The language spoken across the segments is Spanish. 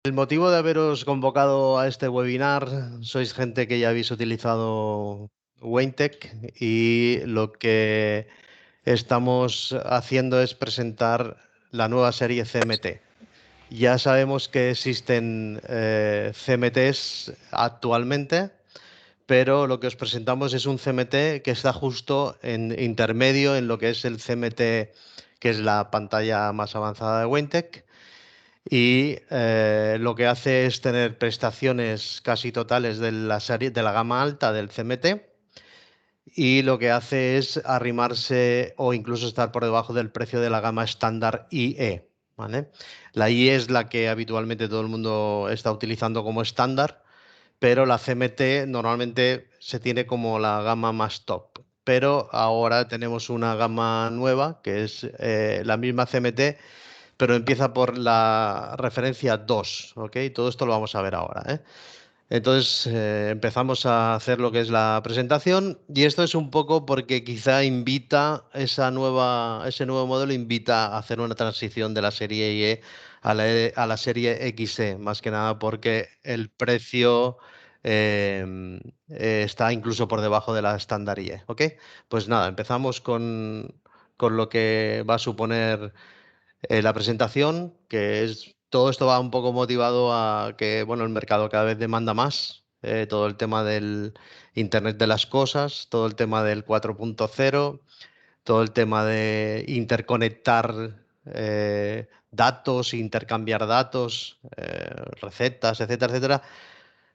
El motivo de haberos convocado a este webinar, sois gente que ya habéis utilizado WayneTech y lo que estamos haciendo es presentar la nueva serie CMT. Ya sabemos que existen CMTs actualmente, pero lo que os presentamos es un CMT que está justo en intermedio en lo que es el CMT, que es la pantalla más avanzada de WayneTech, y lo que hace es tener prestaciones casi totales de la serie, de la gama alta del CMT, y lo que hace es arrimarse o incluso estar por debajo del precio de la gama estándar IE, ¿vale? La IE es la que habitualmente todo el mundo está utilizando como estándar, pero la CMT normalmente se tiene como la gama más top. Pero ahora tenemos una gama nueva que es la misma CMT, pero empieza por la referencia 2, ¿ok? Todo esto lo vamos a ver ahora, ¿eh? Entonces empezamos a hacer lo que es la presentación, y esto es un poco porque quizá ese nuevo modelo invita a hacer una transición de la serie IE a la serie XE, más que nada porque el precio está incluso por debajo de la estándar IE, ¿ok? Pues nada, empezamos con lo que va a suponer la presentación, que es todo esto va un poco motivado a que, bueno, el mercado cada vez demanda más, todo el tema del Internet de las cosas, todo el tema del 4.0, todo el tema de interconectar datos, intercambiar datos, recetas, etcétera, etcétera,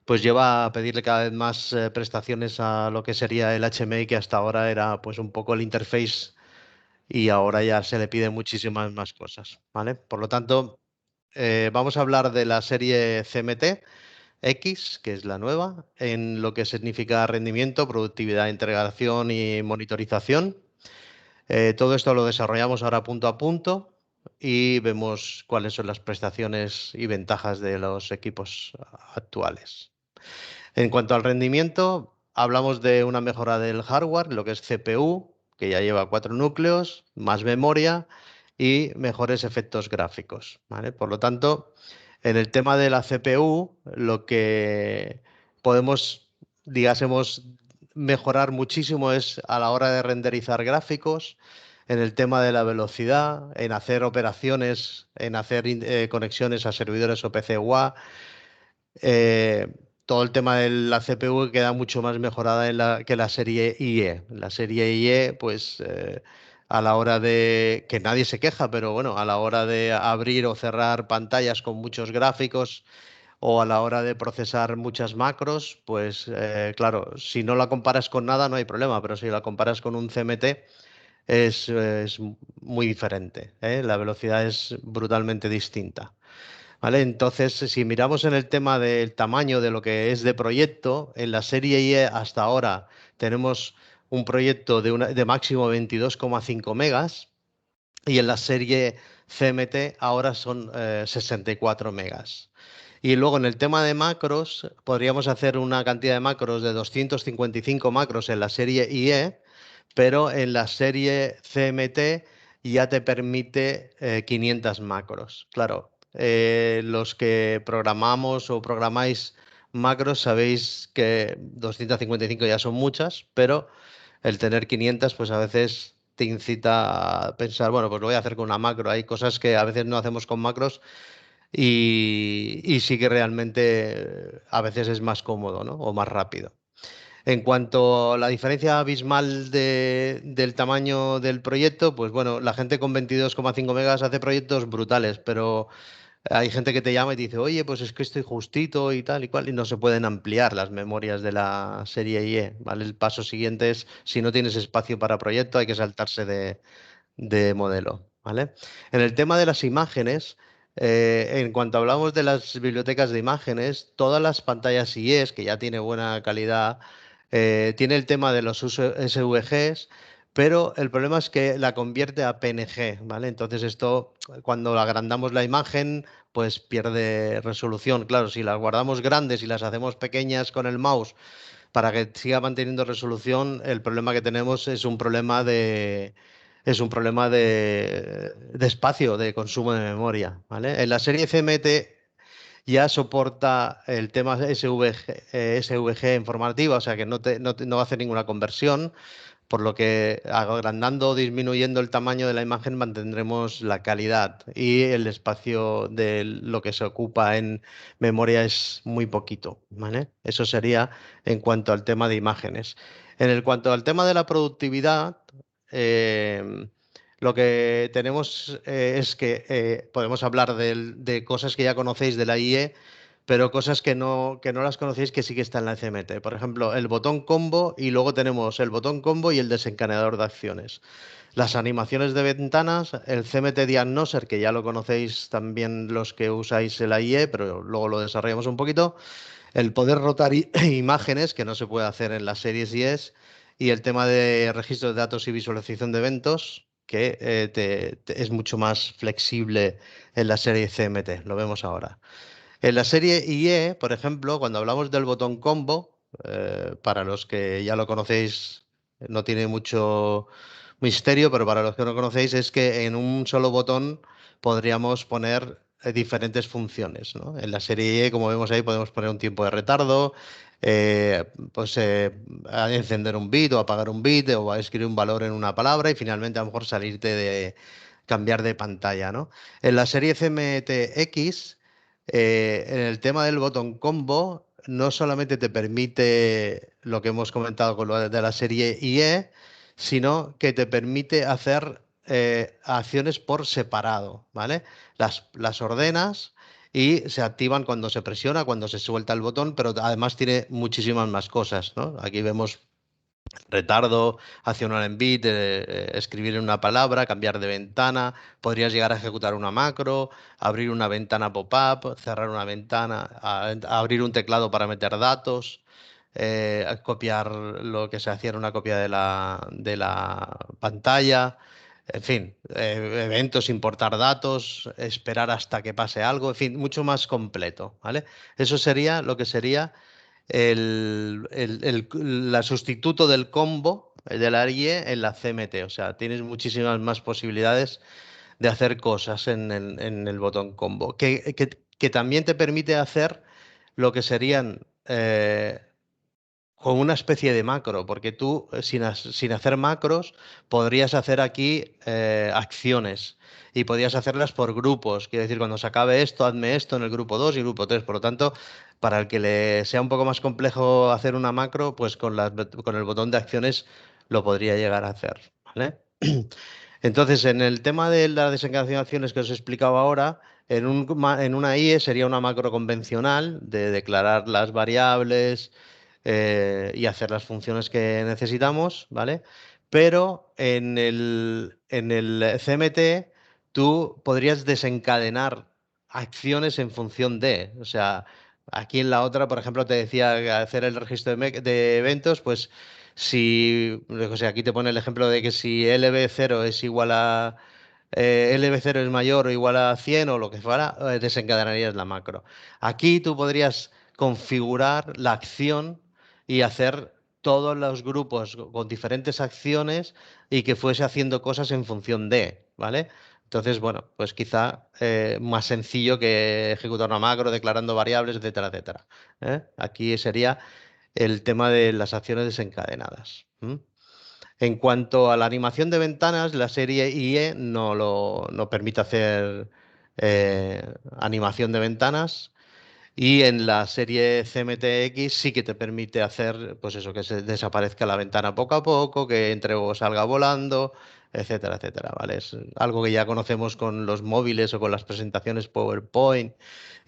pues lleva a pedirle cada vez más prestaciones a lo que sería el HMI, que hasta ahora era pues un poco el interface, y ahora ya se le piden muchísimas más cosas, ¿vale? Por lo tanto, vamos a hablar de la serie CMT X, que es la nueva, en lo que significa rendimiento, productividad, integración y monitorización. Todo esto lo desarrollamos ahora punto a punto y vemos cuáles son las prestaciones y ventajas de los equipos actuales. En cuanto al rendimiento, hablamos de una mejora del hardware, lo que es CPU, que ya lleva 4 núcleos, más memoria y mejores efectos gráficos, ¿vale? Por lo tanto, en el tema de la CPU, lo que podemos, digásemos, mejorar muchísimo es a la hora de renderizar gráficos, en el tema de la velocidad, en hacer operaciones, en hacer conexiones a servidores o PC UA. eh, Todo el tema de la CPU queda mucho más mejorada que la serie IE. La serie IE, pues a la hora de, que nadie se queja, pero bueno, a la hora de abrir o cerrar pantallas con muchos gráficos o a la hora de procesar muchas macros, pues claro, si no la comparas con nada no hay problema, pero si la comparas con un CMT es muy diferente, ¿eh? La velocidad es brutalmente distinta. ¿Vale? Entonces, si miramos en el tema del tamaño de lo que es de proyecto, en la serie IE hasta ahora tenemos un proyecto de máximo 22,5 megas, y en la serie CMT ahora son 64 megas. Y luego en el tema de macros, podríamos hacer una cantidad de macros de 255 macros en la serie IE, pero en la serie CMT ya te permite 500 macros. Claro, los que programamos o programáis macros sabéis que 255 ya son muchas, pero el tener 500 pues a veces te incita a pensar, bueno, pues lo voy a hacer con una macro. Hay cosas que a veces no hacemos con macros y sí que realmente a veces es más cómodo, ¿no? O más rápido. En cuanto a la diferencia abismal del tamaño del proyecto, pues bueno, la gente con 22,5 megas hace proyectos brutales, pero hay gente que te llama y te dice, oye, pues es que estoy justito y tal y cual, y no se pueden ampliar las memorias de la serie IE, ¿vale? El paso siguiente es, si no tienes espacio para proyecto, hay que saltarse de modelo, ¿vale? En el tema de las imágenes, en cuanto hablamos de las bibliotecas de imágenes, todas las pantallas IEs, que ya tiene buena calidad, tiene el tema de los SVGs, pero el problema es que la convierte a PNG, ¿vale? Entonces esto, cuando agrandamos la imagen, pues pierde resolución. Claro, si las guardamos grandes y las hacemos pequeñas con el mouse para que siga manteniendo resolución, el problema que tenemos es un problema de espacio, de consumo de memoria, ¿vale? En la serie CMT ya soporta el tema SVG informativa, o sea que no va a hacer ninguna conversión, por lo que agrandando o disminuyendo el tamaño de la imagen mantendremos la calidad y el espacio de lo que se ocupa en memoria es muy poquito, ¿vale? Eso sería en cuanto al tema de imágenes. Cuanto al tema de la productividad, eh, lo que tenemos es que podemos hablar de cosas que ya conocéis de la IE, pero cosas que no las conocéis que sí que está en la CMT. Por ejemplo, el botón combo y luego tenemos el botón combo y el desencadenador de acciones. Las animaciones de ventanas, el CMT Diagnoser, que ya lo conocéis también los que usáis el IE, pero luego lo desarrollamos un poquito. El poder rotar imágenes, que no se puede hacer en las series IES, y el tema de registro de datos y visualización de eventos, que es mucho más flexible en la serie CMT. Lo vemos ahora. En la serie IE, por ejemplo, cuando hablamos del botón combo, para los que ya lo conocéis, no tiene mucho misterio, pero para los que no conocéis es que en un solo botón podríamos poner diferentes funciones, ¿no? En la serie IE, como vemos ahí, podemos poner un tiempo de retardo, a encender un bit o apagar un bit o a escribir un valor en una palabra y finalmente a lo mejor salirte de cambiar de pantalla, ¿no? En la serie CMTX en el tema del botón combo, no solamente te permite lo que hemos comentado con lo de la serie IE, sino que te permite hacer acciones por separado, ¿vale? Las ordenas y se activan cuando se presiona, cuando se suelta el botón, pero además tiene muchísimas más cosas, ¿no? Aquí vemos retardo, accionar en bit, escribir una palabra, cambiar de ventana, podrías llegar a ejecutar una macro, abrir una ventana pop-up, cerrar una ventana, abrir un teclado para meter datos, copiar lo que se hacía en una copia de la pantalla. En fin, eventos, importar datos, esperar hasta que pase algo, en fin, mucho más completo, ¿vale? Eso sería lo que sería la sustituto del combo de la ARIE en la CMT. O sea, tienes muchísimas más posibilidades de hacer cosas en el botón combo. Que también te permite hacer lo que serían con una especie de macro, porque tú sin hacer macros podrías hacer aquí acciones y podrías hacerlas por grupos. Quiero decir, cuando se acabe esto, hazme esto en el grupo 2 y grupo 3. Por lo tanto, para el que le sea un poco más complejo hacer una macro, pues con el botón de acciones lo podría llegar a hacer, ¿vale? Entonces, en el tema de la desencadenación de acciones que os he explicado ahora, en una IE sería una macro convencional de declarar las variables y hacer las funciones que necesitamos, ¿vale? Pero en el CMT tú podrías desencadenar acciones en función de, o sea, aquí en la otra, por ejemplo, te decía que hacer el registro de eventos, pues si, o sea, aquí te pone el ejemplo de que si LB0 es igual a LB0 es mayor o igual a 100 o lo que fuera, desencadenarías la macro. Aquí tú podrías configurar la acción y hacer todos los grupos con diferentes acciones y que fuese haciendo cosas en función de, ¿vale? Entonces, bueno, pues quizá más sencillo que ejecutar una macro declarando variables, etcétera, etcétera. ¿Eh? Aquí sería el tema de las acciones desencadenadas. ¿M? En cuanto a la animación de ventanas, la serie IE no permite hacer animación de ventanas. Y en la serie CMTX sí que te permite hacer, pues eso, que se desaparezca la ventana poco a poco, que entre o salga volando, etcétera, etcétera, ¿vale? Es algo que ya conocemos con los móviles o con las presentaciones PowerPoint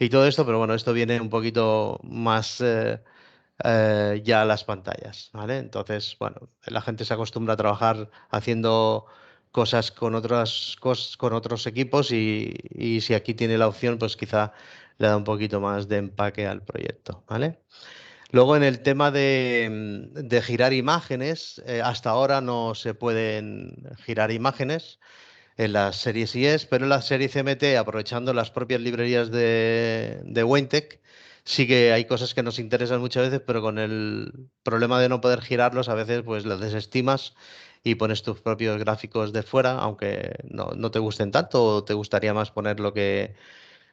y todo esto, pero bueno, esto viene un poquito más ya a las pantallas, ¿vale? Entonces, bueno, la gente se acostumbra a trabajar haciendo cosas con otros equipos y si aquí tiene la opción, pues quizá le da un poquito más de empaque al proyecto, ¿vale? Luego en el tema de girar imágenes, hasta ahora no se pueden girar imágenes en las series IES, pero en la serie CMT, aprovechando las propias librerías de Waytec, sí que hay cosas que nos interesan muchas veces, pero con el problema de no poder girarlos, a veces pues las desestimas y pones tus propios gráficos de fuera, aunque no te gusten tanto o te gustaría más poner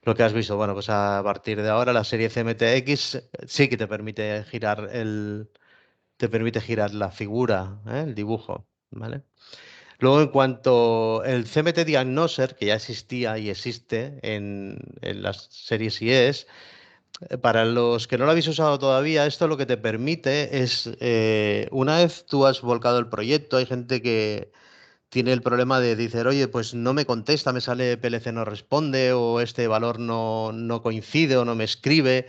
lo que has visto. Bueno, pues a partir de ahora la serie CMTX sí que te permite girar la figura, el dibujo, ¿vale? Luego, en cuanto el CMT Diagnoser, que ya existía y existe en las series IES, para los que no lo habéis usado todavía, esto lo que te permite es, una vez tú has volcado el proyecto, hay gente que tiene el problema de decir, oye, pues no me contesta, me sale PLC no responde, o este valor no coincide o no me escribe.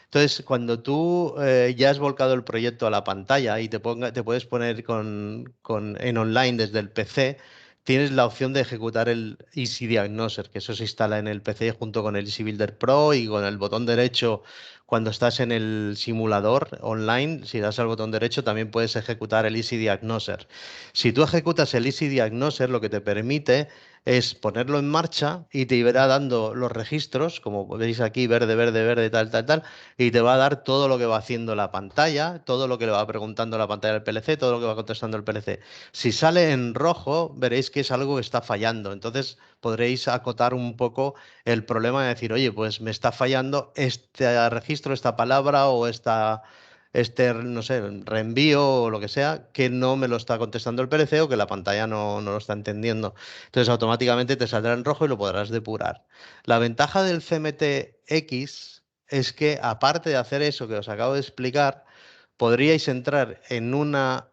Entonces, cuando tú ya has volcado el proyecto a la pantalla y te puedes poner en online desde el PC, tienes la opción de ejecutar el Easy Diagnoser, que eso se instala en el PC junto con el Easy Builder Pro y con el botón derecho. Cuando estás en el simulador online, si das al botón derecho, también puedes ejecutar el Easy Diagnoser. Si tú ejecutas el Easy Diagnoser, lo que te permite es ponerlo en marcha y te irá dando los registros, como veis aquí, verde, verde, verde, tal, tal, tal, y te va a dar todo lo que va haciendo la pantalla, todo lo que le va preguntando la pantalla del PLC, todo lo que va contestando el PLC. Si sale en rojo, veréis que es algo que está fallando. Entonces podréis acotar un poco el problema de decir, oye, pues me está fallando este registro, esta palabra o no sé, reenvío o lo que sea, que no me lo está contestando el PLC o que la pantalla no lo está entendiendo. Entonces automáticamente te saldrá en rojo y lo podrás depurar. La ventaja del CMT-X es que, aparte de hacer eso que os acabo de explicar, podríais entrar en una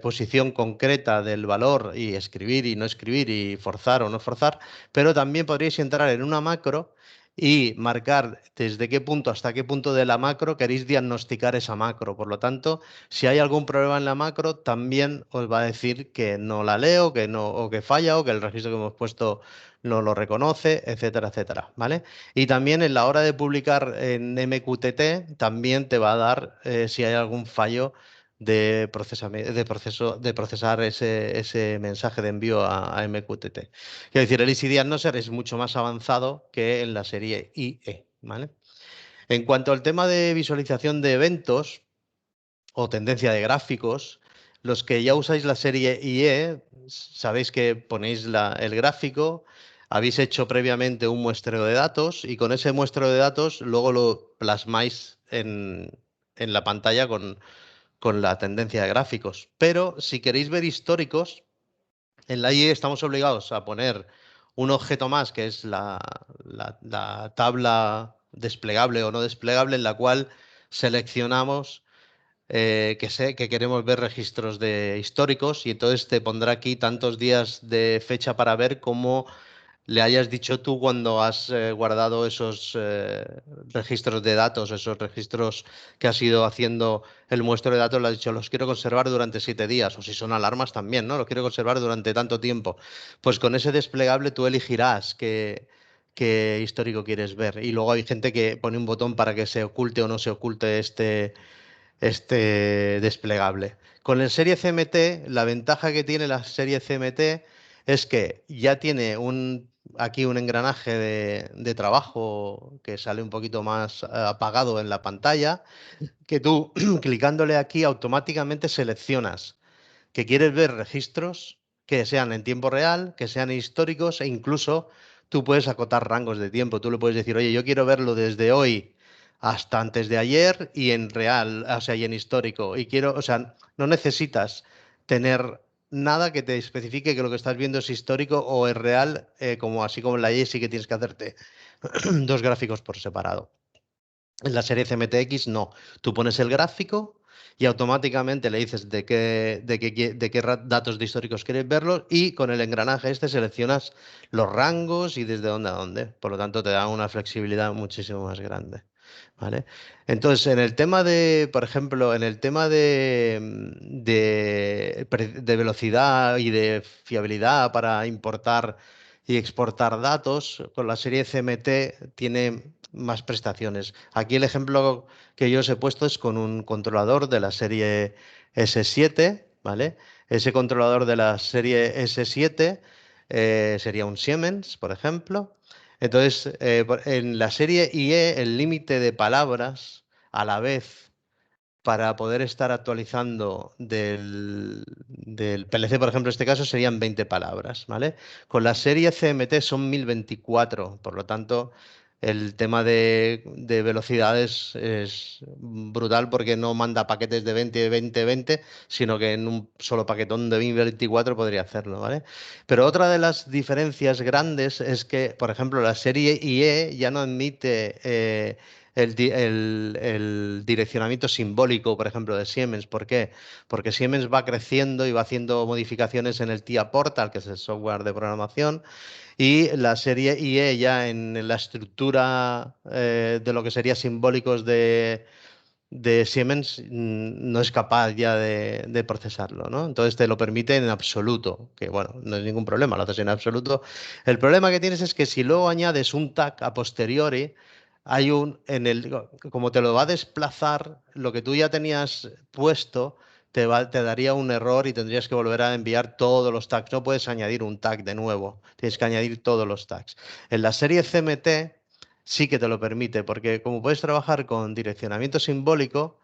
posición concreta del valor y escribir y no escribir y forzar o no forzar, pero también podríais entrar en una macro y marcar desde qué punto hasta qué punto de la macro queréis diagnosticar esa macro. Por lo tanto, si hay algún problema en la macro, también os va a decir que no la leo, que no, o que falla, o que el registro que hemos puesto no lo reconoce, etcétera, etcétera, ¿vale? Y también en la hora de publicar en MQTT, también te va a dar si hay algún fallo de procesar ese mensaje de envío a MQTT. Quiero decir, el Easy Diagnoser es mucho más avanzado que en la serie IE, ¿vale? En cuanto al tema de visualización de eventos o tendencia de gráficos, los que ya usáis la serie IE, sabéis que ponéis el gráfico, habéis hecho previamente un muestreo de datos y con ese muestreo de datos luego lo plasmáis en la pantalla con la tendencia de gráficos. Pero si queréis ver históricos, en la IE estamos obligados a poner un objeto más, que es la tabla desplegable o no desplegable, en la cual seleccionamos que queremos ver registros de históricos y entonces te pondrá aquí tantos días de fecha para ver cómo le hayas dicho tú cuando has guardado esos registros de datos, esos registros que has ido haciendo el muestreo de datos, le has dicho, los quiero conservar durante 7 días, o si son alarmas también, ¿no? Los quiero conservar durante tanto tiempo. Pues con ese desplegable tú elegirás qué histórico quieres ver. Y luego hay gente que pone un botón para que se oculte o no se oculte este desplegable. Con el serie CMT, la ventaja que tiene la serie CMT es que ya tiene aquí un engranaje de trabajo que sale un poquito más apagado en la pantalla, que tú clicándole aquí automáticamente seleccionas que quieres ver registros que sean en tiempo real, que sean históricos e incluso tú puedes acotar rangos de tiempo. Tú le puedes decir, oye, yo quiero verlo desde hoy hasta antes de ayer y en real, o sea, y en histórico. Y quiero, o sea, no necesitas tener nada que te especifique que lo que estás viendo es histórico o es real, como así como en la IE sí que tienes que hacerte dos gráficos por separado. En la serie CMTX no. Tú pones el gráfico y automáticamente le dices de qué datos de históricos quieres verlos y con el engranaje este seleccionas los rangos y desde dónde a dónde. Por lo tanto, te da una flexibilidad muchísimo más grande. ¿Vale? Entonces, en el tema de, por ejemplo, en el tema de velocidad y de fiabilidad para importar y exportar datos, con la serie CMT tiene más prestaciones. Aquí el ejemplo que yo os he puesto es con un controlador de la serie S7, ¿vale? Ese controlador de la serie S7 sería un Siemens, por ejemplo. Entonces, en la serie IE, el límite de palabras a la vez para poder estar actualizando del PLC, por ejemplo, en este caso serían 20 palabras, ¿vale? Con la serie CMT son 1024, por lo tanto, El tema de velocidad es brutal porque no manda paquetes de 20, 20, 20, sino que en un solo paquetón de 24 podría hacerlo, ¿vale? Pero otra de las diferencias grandes es que, por ejemplo, la serie IE ya no admite el direccionamiento simbólico, por ejemplo, de Siemens. ¿Por qué? Porque Siemens va creciendo y va haciendo modificaciones en el TIA Portal, que es el software de programación, y la serie IE ya en la estructura de lo que sería simbólicos de Siemens no es capaz ya de procesarlo, ¿no? Entonces te lo permite en absoluto, que bueno, no es ningún problema, lo haces en absoluto. El problema que tienes es que si luego añades un tag a posteriori, hay como te lo va a desplazar, lo que tú ya tenías puesto, te daría un error y tendrías que volver a enviar todos los tags. No puedes añadir un tag de nuevo, tienes que añadir todos los tags. En la serie CMT sí que te lo permite, porque como puedes trabajar con direccionamiento simbólico,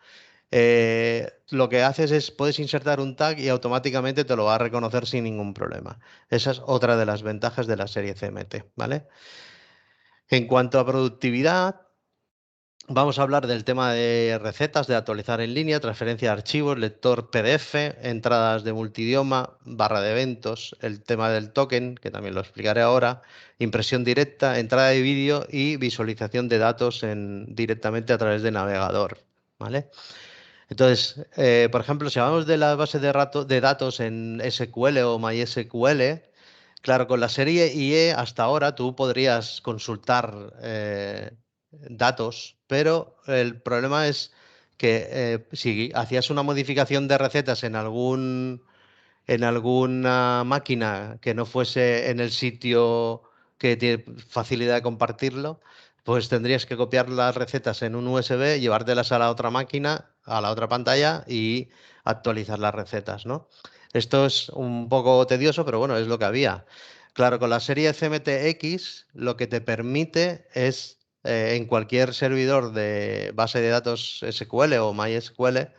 lo que haces es, puedes insertar un tag y automáticamente te lo va a reconocer sin ningún problema. Esa es otra de las ventajas de la serie CMT, ¿vale? En cuanto a productividad, vamos a hablar del tema de recetas, de actualizar en línea, transferencia de archivos, lector PDF, entradas de multidioma, barra de eventos, el tema del token, que también lo explicaré ahora, impresión directa, entrada de vídeo y visualización de datos directamente a través de navegador, ¿vale? Entonces, por ejemplo, si hablamos de la base de datos en SQL o MySQL, claro, con la serie IE hasta ahora tú podrías consultar datos, pero el problema es que si hacías una modificación de recetas en alguna máquina que no fuese en el sitio que tiene facilidad de compartirlo, pues tendrías que copiar las recetas en un USB, llevártelas a la otra máquina, a la otra pantalla y actualizar las recetas, ¿no? Esto es un poco tedioso, pero bueno, es lo que había. Claro, con la serie CMTX lo que te permite es en cualquier servidor de base de datos SQL o MySQL,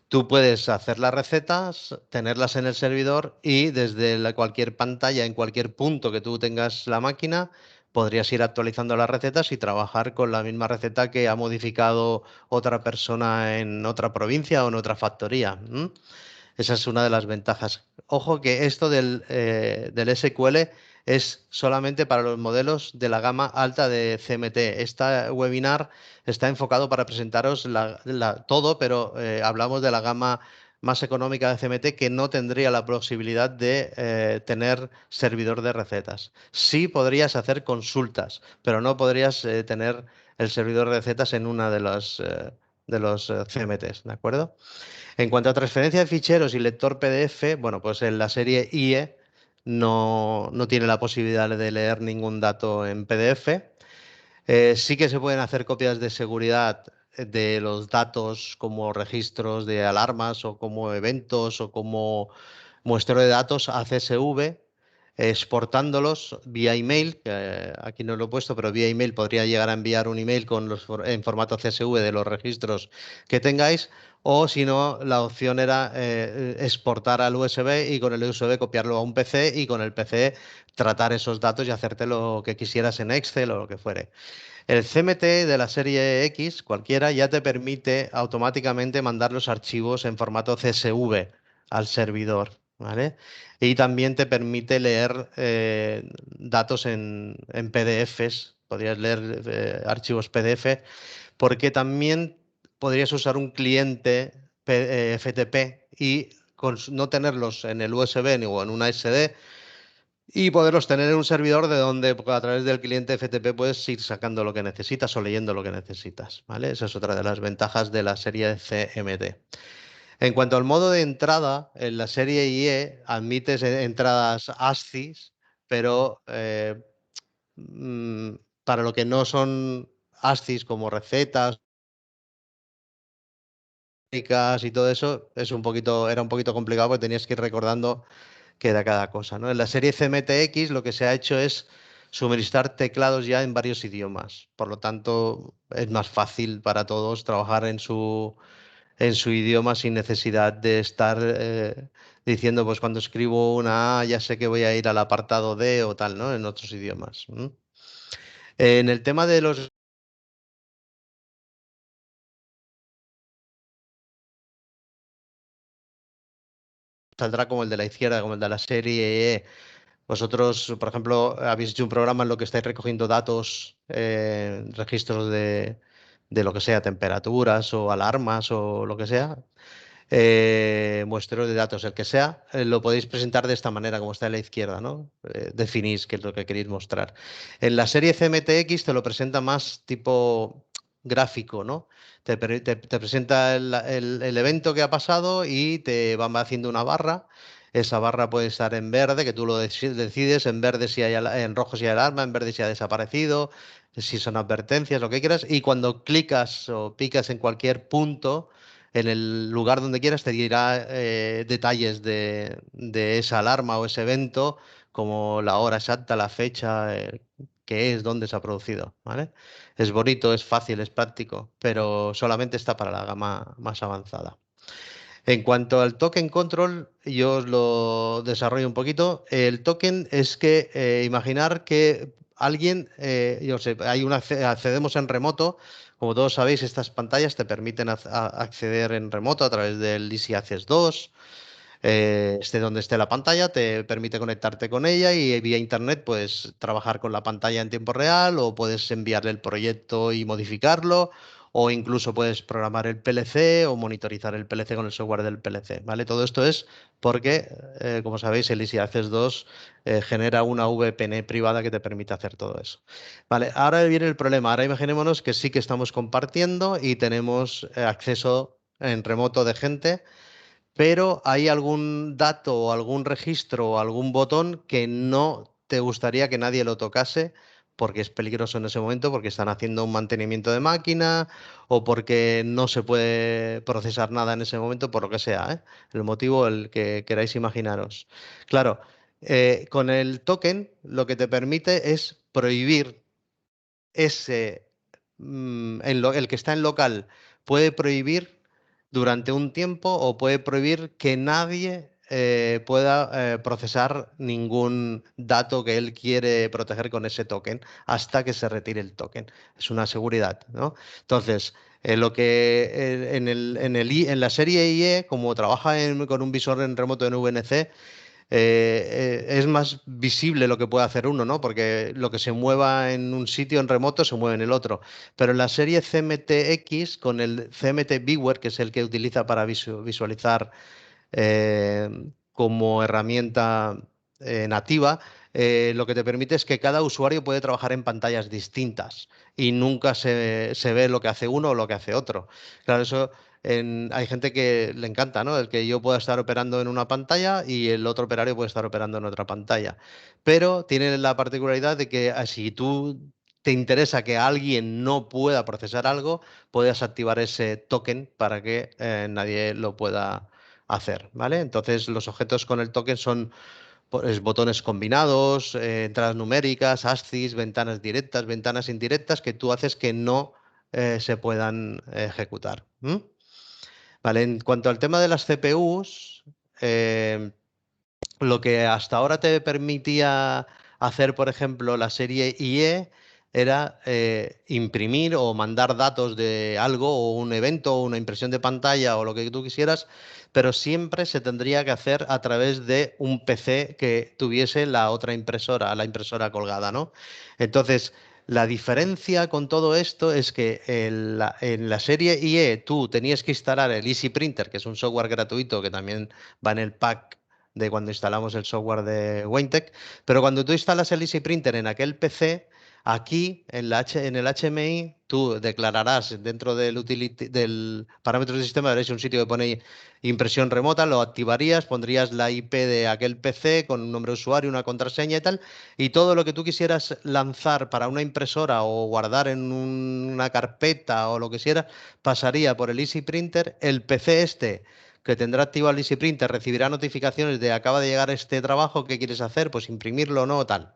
tú puedes hacer las recetas, tenerlas en el servidor y desde cualquier pantalla, en cualquier punto que tú tengas la máquina, podrías ir actualizando las recetas y trabajar con la misma receta que ha modificado otra persona en otra provincia o en otra factoría. ¿M? Esa es una de las ventajas. Ojo que esto del SQL es solamente para los modelos de la gama alta de CMT. Este webinar está enfocado para presentaros todo, pero hablamos de la gama más económica de CMT que no tendría la posibilidad de tener servidor de recetas. Sí podrías hacer consultas, pero no podrías tener el servidor de recetas en una de los CMTs, ¿de acuerdo? En cuanto a transferencia de ficheros y lector PDF, bueno, pues en la serie IE no tiene la posibilidad de leer ningún dato en PDF. Sí que se pueden hacer copias de seguridad de los datos como registros de alarmas o como eventos o como muestreo de datos a CSV, exportándolos vía email, que aquí no lo he puesto, pero vía email podría llegar a enviar un email en formato CSV de los registros que tengáis, o si no, la opción era exportar al USB y con el USB copiarlo a un PC y con el PC tratar esos datos y hacerte lo que quisieras en Excel o lo que fuere. El CMT de la serie X, cualquiera, ya te permite automáticamente mandar los archivos en formato CSV al servidor, ¿vale? Y también te permite leer datos en PDFs, podrías leer archivos PDF, porque también podrías usar un cliente FTP y no tenerlos en el USB ni o en una SD, y poderlos tener en un servidor de donde a través del cliente FTP puedes ir sacando lo que necesitas o leyendo lo que necesitas, ¿vale? Esa es otra de las ventajas de la serie CMT. En cuanto al modo de entrada, en la serie IE admites entradas ASCII, pero mm, para lo que no son ASCII como recetas y todo eso, era un poquito complicado porque tenías que ir recordando que da cada cosa, ¿no? En la serie CMTX lo que se ha hecho es suministrar teclados ya en varios idiomas. Por lo tanto, es más fácil para todos trabajar en su idioma sin necesidad de estar diciendo, pues cuando escribo una A ya sé que voy a ir al apartado D o tal, ¿no? En otros idiomas. ¿M? En el tema de los saldrá como el de la izquierda, como el de la serie E. Vosotros, por ejemplo, habéis hecho un programa en lo que estáis recogiendo datos, registros de lo que sea, temperaturas o alarmas o lo que sea, muestreo de datos, el que sea, lo podéis presentar de esta manera, como está a la izquierda, ¿no? Definís qué es lo que queréis mostrar. En la serie CMTX te lo presenta más tipo gráfico, ¿no? Te presenta el evento que ha pasado y te van haciendo una barra. Esa barra puede estar en verde, que tú lo decides, en verde si hay, en rojo si hay alarma, en verde si ha desaparecido, si son advertencias, lo que quieras. Y cuando clicas o picas en cualquier punto, en el lugar donde quieras te dirá detalles de esa alarma o ese evento, como la hora exacta, la fecha, qué es, dónde se ha producido, ¿vale? Es bonito, es fácil, es práctico, pero solamente está para la gama más avanzada. En cuanto al token control, yo os lo desarrollo un poquito. El token es que imaginar que alguien, yo sé, accedemos en remoto. Como todos sabéis, estas pantallas te permiten acceder en remoto a través del Easy Access 2. Esté donde esté la pantalla, te permite conectarte con ella y vía internet puedes trabajar con la pantalla en tiempo real o puedes enviarle el proyecto y modificarlo o incluso puedes programar el PLC o monitorizar el PLC con el software del PLC, ¿vale? Todo esto es porque, como sabéis, el Easy Access 2 genera una VPN privada que te permite hacer todo eso. Vale, ahora viene el problema. Ahora imaginémonos que sí que estamos compartiendo y tenemos acceso en remoto de gente, pero hay algún dato o algún registro o algún botón que no te gustaría que nadie lo tocase porque es peligroso en ese momento, porque están haciendo un mantenimiento de máquina o porque no se puede procesar nada en ese momento, por lo que sea, ¿eh? El motivo, el que queráis imaginaros. Claro, con el token lo que te permite es prohibir ese, el que está en local puede prohibir durante un tiempo o puede prohibir que nadie pueda procesar ningún dato que él quiere proteger con ese token hasta que se retire el token. Es una seguridad, ¿no? Entonces, lo que en la serie IE, como trabaja con un visor en remoto en VNC, es más visible lo que puede hacer uno, ¿no? Porque lo que se mueva en un sitio en remoto se mueve en el otro. Pero en la serie CMTX, con el CMT Viewer, que es el que utiliza para visualizar eh, como herramienta nativa, lo que te permite es que cada usuario puede trabajar en pantallas distintas y nunca se ve lo que hace uno o lo que hace otro. Claro, eso hay gente que le encanta, ¿no? El que yo pueda estar operando en una pantalla y el otro operario puede estar operando en otra pantalla. Pero tiene la particularidad de que si tú te interesa que alguien no pueda procesar algo, puedes activar ese token para que nadie lo pueda hacer, ¿vale? Entonces los objetos con el token son pues, botones combinados, entradas numéricas, ASCIIs, ventanas directas, ventanas indirectas que tú haces que no se puedan ejecutar. Vale, en cuanto al tema de las CPUs, eh, lo que hasta ahora te permitía hacer, por ejemplo, la serie IE era imprimir o mandar datos de algo o un evento o una impresión de pantalla o lo que tú quisieras, pero siempre se tendría que hacer a través de un PC que tuviese la otra impresora, la impresora colgada, ¿no? Entonces, la diferencia con todo esto es que en la serie IE tú tenías que instalar el Easy Printer, que es un software gratuito que también va en el pack de cuando instalamos el software de Waytec, pero cuando tú instalas el Easy Printer en aquel PC, aquí en el HMI tú declararás dentro del parámetros del sistema, veréis un sitio que pone impresión remota, lo activarías, pondrías la IP de aquel PC con un nombre de usuario, una contraseña y tal, y todo lo que tú quisieras lanzar para una impresora o guardar en una carpeta o lo que quisieras, pasaría por el Easy Printer, el PC este que tendrá activo el Easy Printer, recibirá notificaciones de acaba de llegar este trabajo, ¿qué quieres hacer? Pues imprimirlo o no, tal.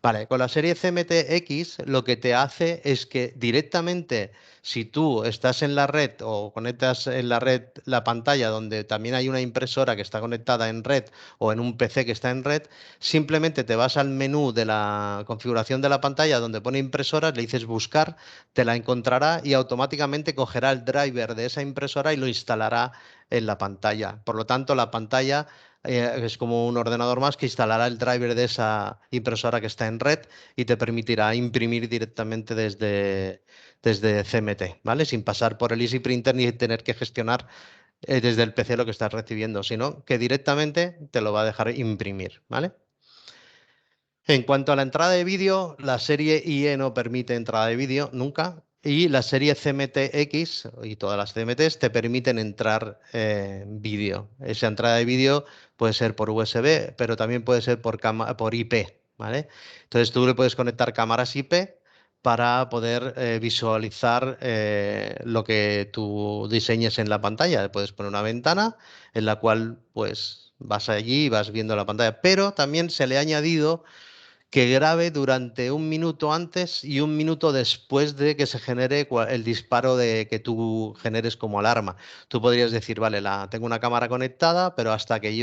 Vale, con la serie CMTX lo que te hace es que directamente Si tú estás en la red o conectas en la red la pantalla donde también hay una impresora que está conectada en red o en un PC que está en red, simplemente te vas al menú de la configuración de la pantalla donde pone impresora, le dices buscar, te la encontrará y automáticamente cogerá el driver de esa impresora y lo instalará en la pantalla. Por lo tanto, la pantalla es como un ordenador más que instalará el driver de esa impresora que está en red y te permitirá imprimir directamente desde CMT, ¿vale? Sin pasar por el Easy Printer ni tener que gestionar desde el PC lo que estás recibiendo, sino que directamente te lo va a dejar imprimir, ¿vale? En cuanto a la entrada de vídeo, la serie IE no permite entrada de vídeo nunca y la serie CMT-X y todas las CMTs te permiten entrar vídeo. Esa entrada de vídeo puede ser por USB, pero también puede ser por IP, ¿vale? Entonces tú le puedes conectar cámaras IP para poder visualizar lo que tú diseñes en la pantalla. Le puedes poner una ventana en la cual pues vas allí y vas viendo la pantalla, pero también se le ha añadido que grabe durante un minuto antes y un minuto después de que se genere el disparo de que tú generes como alarma. Tú podrías decir, vale, tengo una cámara conectada, pero hasta que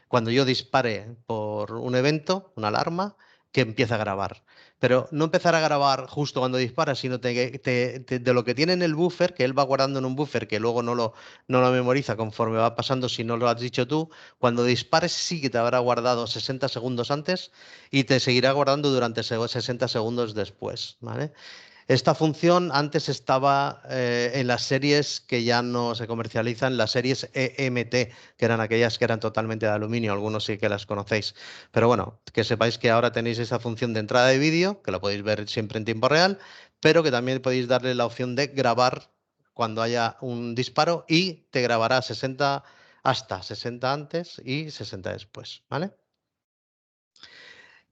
cuando yo dispare por un evento, una alarma, que empiece a grabar. Pero no empezar a grabar justo cuando dispara, sino de lo que tiene en el buffer, que él va guardando en un buffer que luego no lo memoriza conforme va pasando si no lo has dicho tú. Cuando dispares sí que te habrá guardado 60 segundos antes y te seguirá guardando durante 60 segundos después, ¿vale? Esta función antes estaba en las series que ya no se comercializan, las series EMT, que eran aquellas que eran totalmente de aluminio, algunos sí que las conocéis. Pero bueno, que sepáis que ahora tenéis esa función de entrada de vídeo, que la podéis ver siempre en tiempo real, pero que también podéis darle la opción de grabar cuando haya un disparo y te grabará hasta 60 antes y 60 después, ¿vale?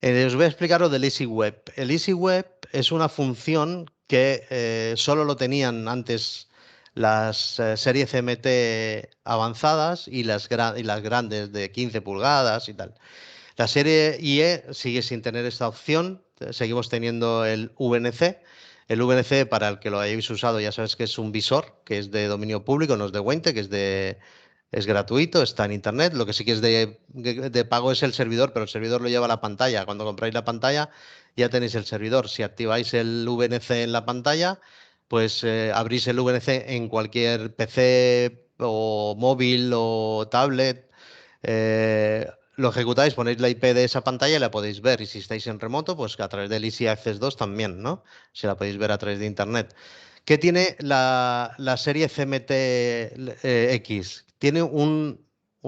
Os voy a explicar lo del Easy Web. El Easy Web es una función que solo lo tenían antes las series CMT avanzadas y las grandes de 15 pulgadas y tal. La serie IE sigue sin tener esta opción. Seguimos teniendo el VNC. El VNC, para el que lo hayáis usado, ya sabes que es un visor, que es de dominio público, no es de Wente, es gratuito, está en internet. Lo que sí que es de pago es el servidor, pero el servidor lo lleva a la pantalla. Cuando compráis la pantalla, ya tenéis el servidor. Si activáis el VNC en la pantalla, pues abrís el VNC en cualquier PC o móvil o tablet. Lo ejecutáis, ponéis la IP de esa pantalla y la podéis ver. Y si estáis en remoto, pues a través del Easy Access 2 también, ¿no? Si la podéis ver a través de internet. ¿Qué tiene la serie CMT X? Tiene un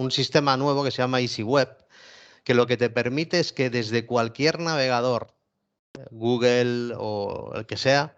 sistema nuevo que se llama Easy Web, que lo que te permite es que desde cualquier navegador, Google o el que sea,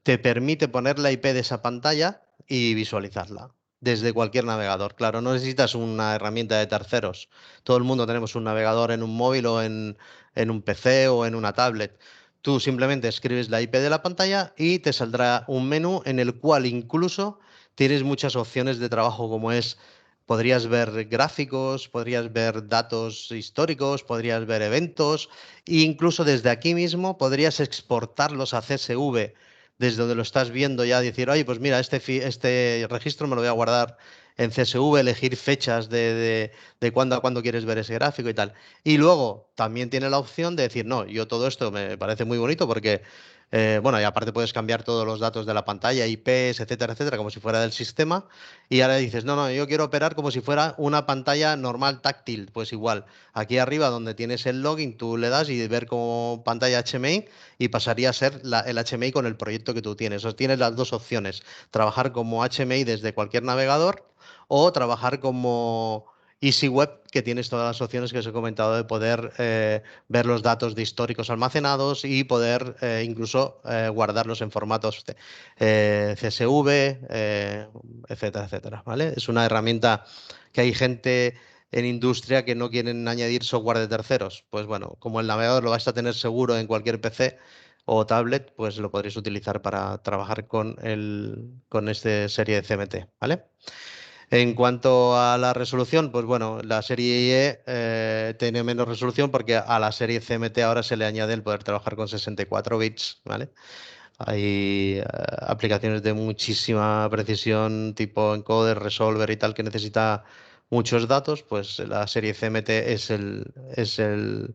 te permite poner la IP de esa pantalla y visualizarla desde cualquier navegador. Claro, no necesitas una herramienta de terceros. Todo el mundo tenemos un navegador en un móvil o en un PC o en una tablet. Tú simplemente escribes la IP de la pantalla y te saldrá un menú en el cual incluso tienes muchas opciones de trabajo como es. Podrías ver gráficos, podrías ver datos históricos, podrías ver eventos e incluso desde aquí mismo podrías exportarlos a CSV desde donde lo estás viendo ya decir, oye, pues mira, este registro me lo voy a guardar en CSV, elegir fechas de cuándo a cuándo quieres ver ese gráfico y tal. Y luego también tiene la opción de decir, no, yo todo esto me parece muy bonito porque, bueno, y aparte puedes cambiar todos los datos de la pantalla, IPs, etcétera, etcétera, como si fuera del sistema. Y ahora dices, no, no, yo quiero operar como si fuera una pantalla normal táctil. Pues igual, aquí arriba donde tienes el login, tú le das y ver como pantalla HMI y pasaría a ser el HMI con el proyecto que tú tienes. O sea, tienes las dos opciones, trabajar como HMI desde cualquier navegador o trabajar como EasyWeb, que tienes todas las opciones que os he comentado de poder ver los datos de históricos almacenados y poder incluso guardarlos en formatos CSV, etcétera, etcétera, ¿vale? Es una herramienta que hay gente en industria que no quieren añadir software de terceros. Pues bueno, como el navegador lo vais a tener seguro en cualquier PC o tablet, pues lo podréis utilizar para trabajar con esta serie de CMT, ¿vale? En cuanto a la resolución, pues bueno, la serie IE tiene menos resolución porque a la serie CMT ahora se le añade el poder trabajar con 64 bits, ¿vale? Hay aplicaciones de muchísima precisión, tipo encoder, resolver y tal, que necesita muchos datos, pues la serie CMT es el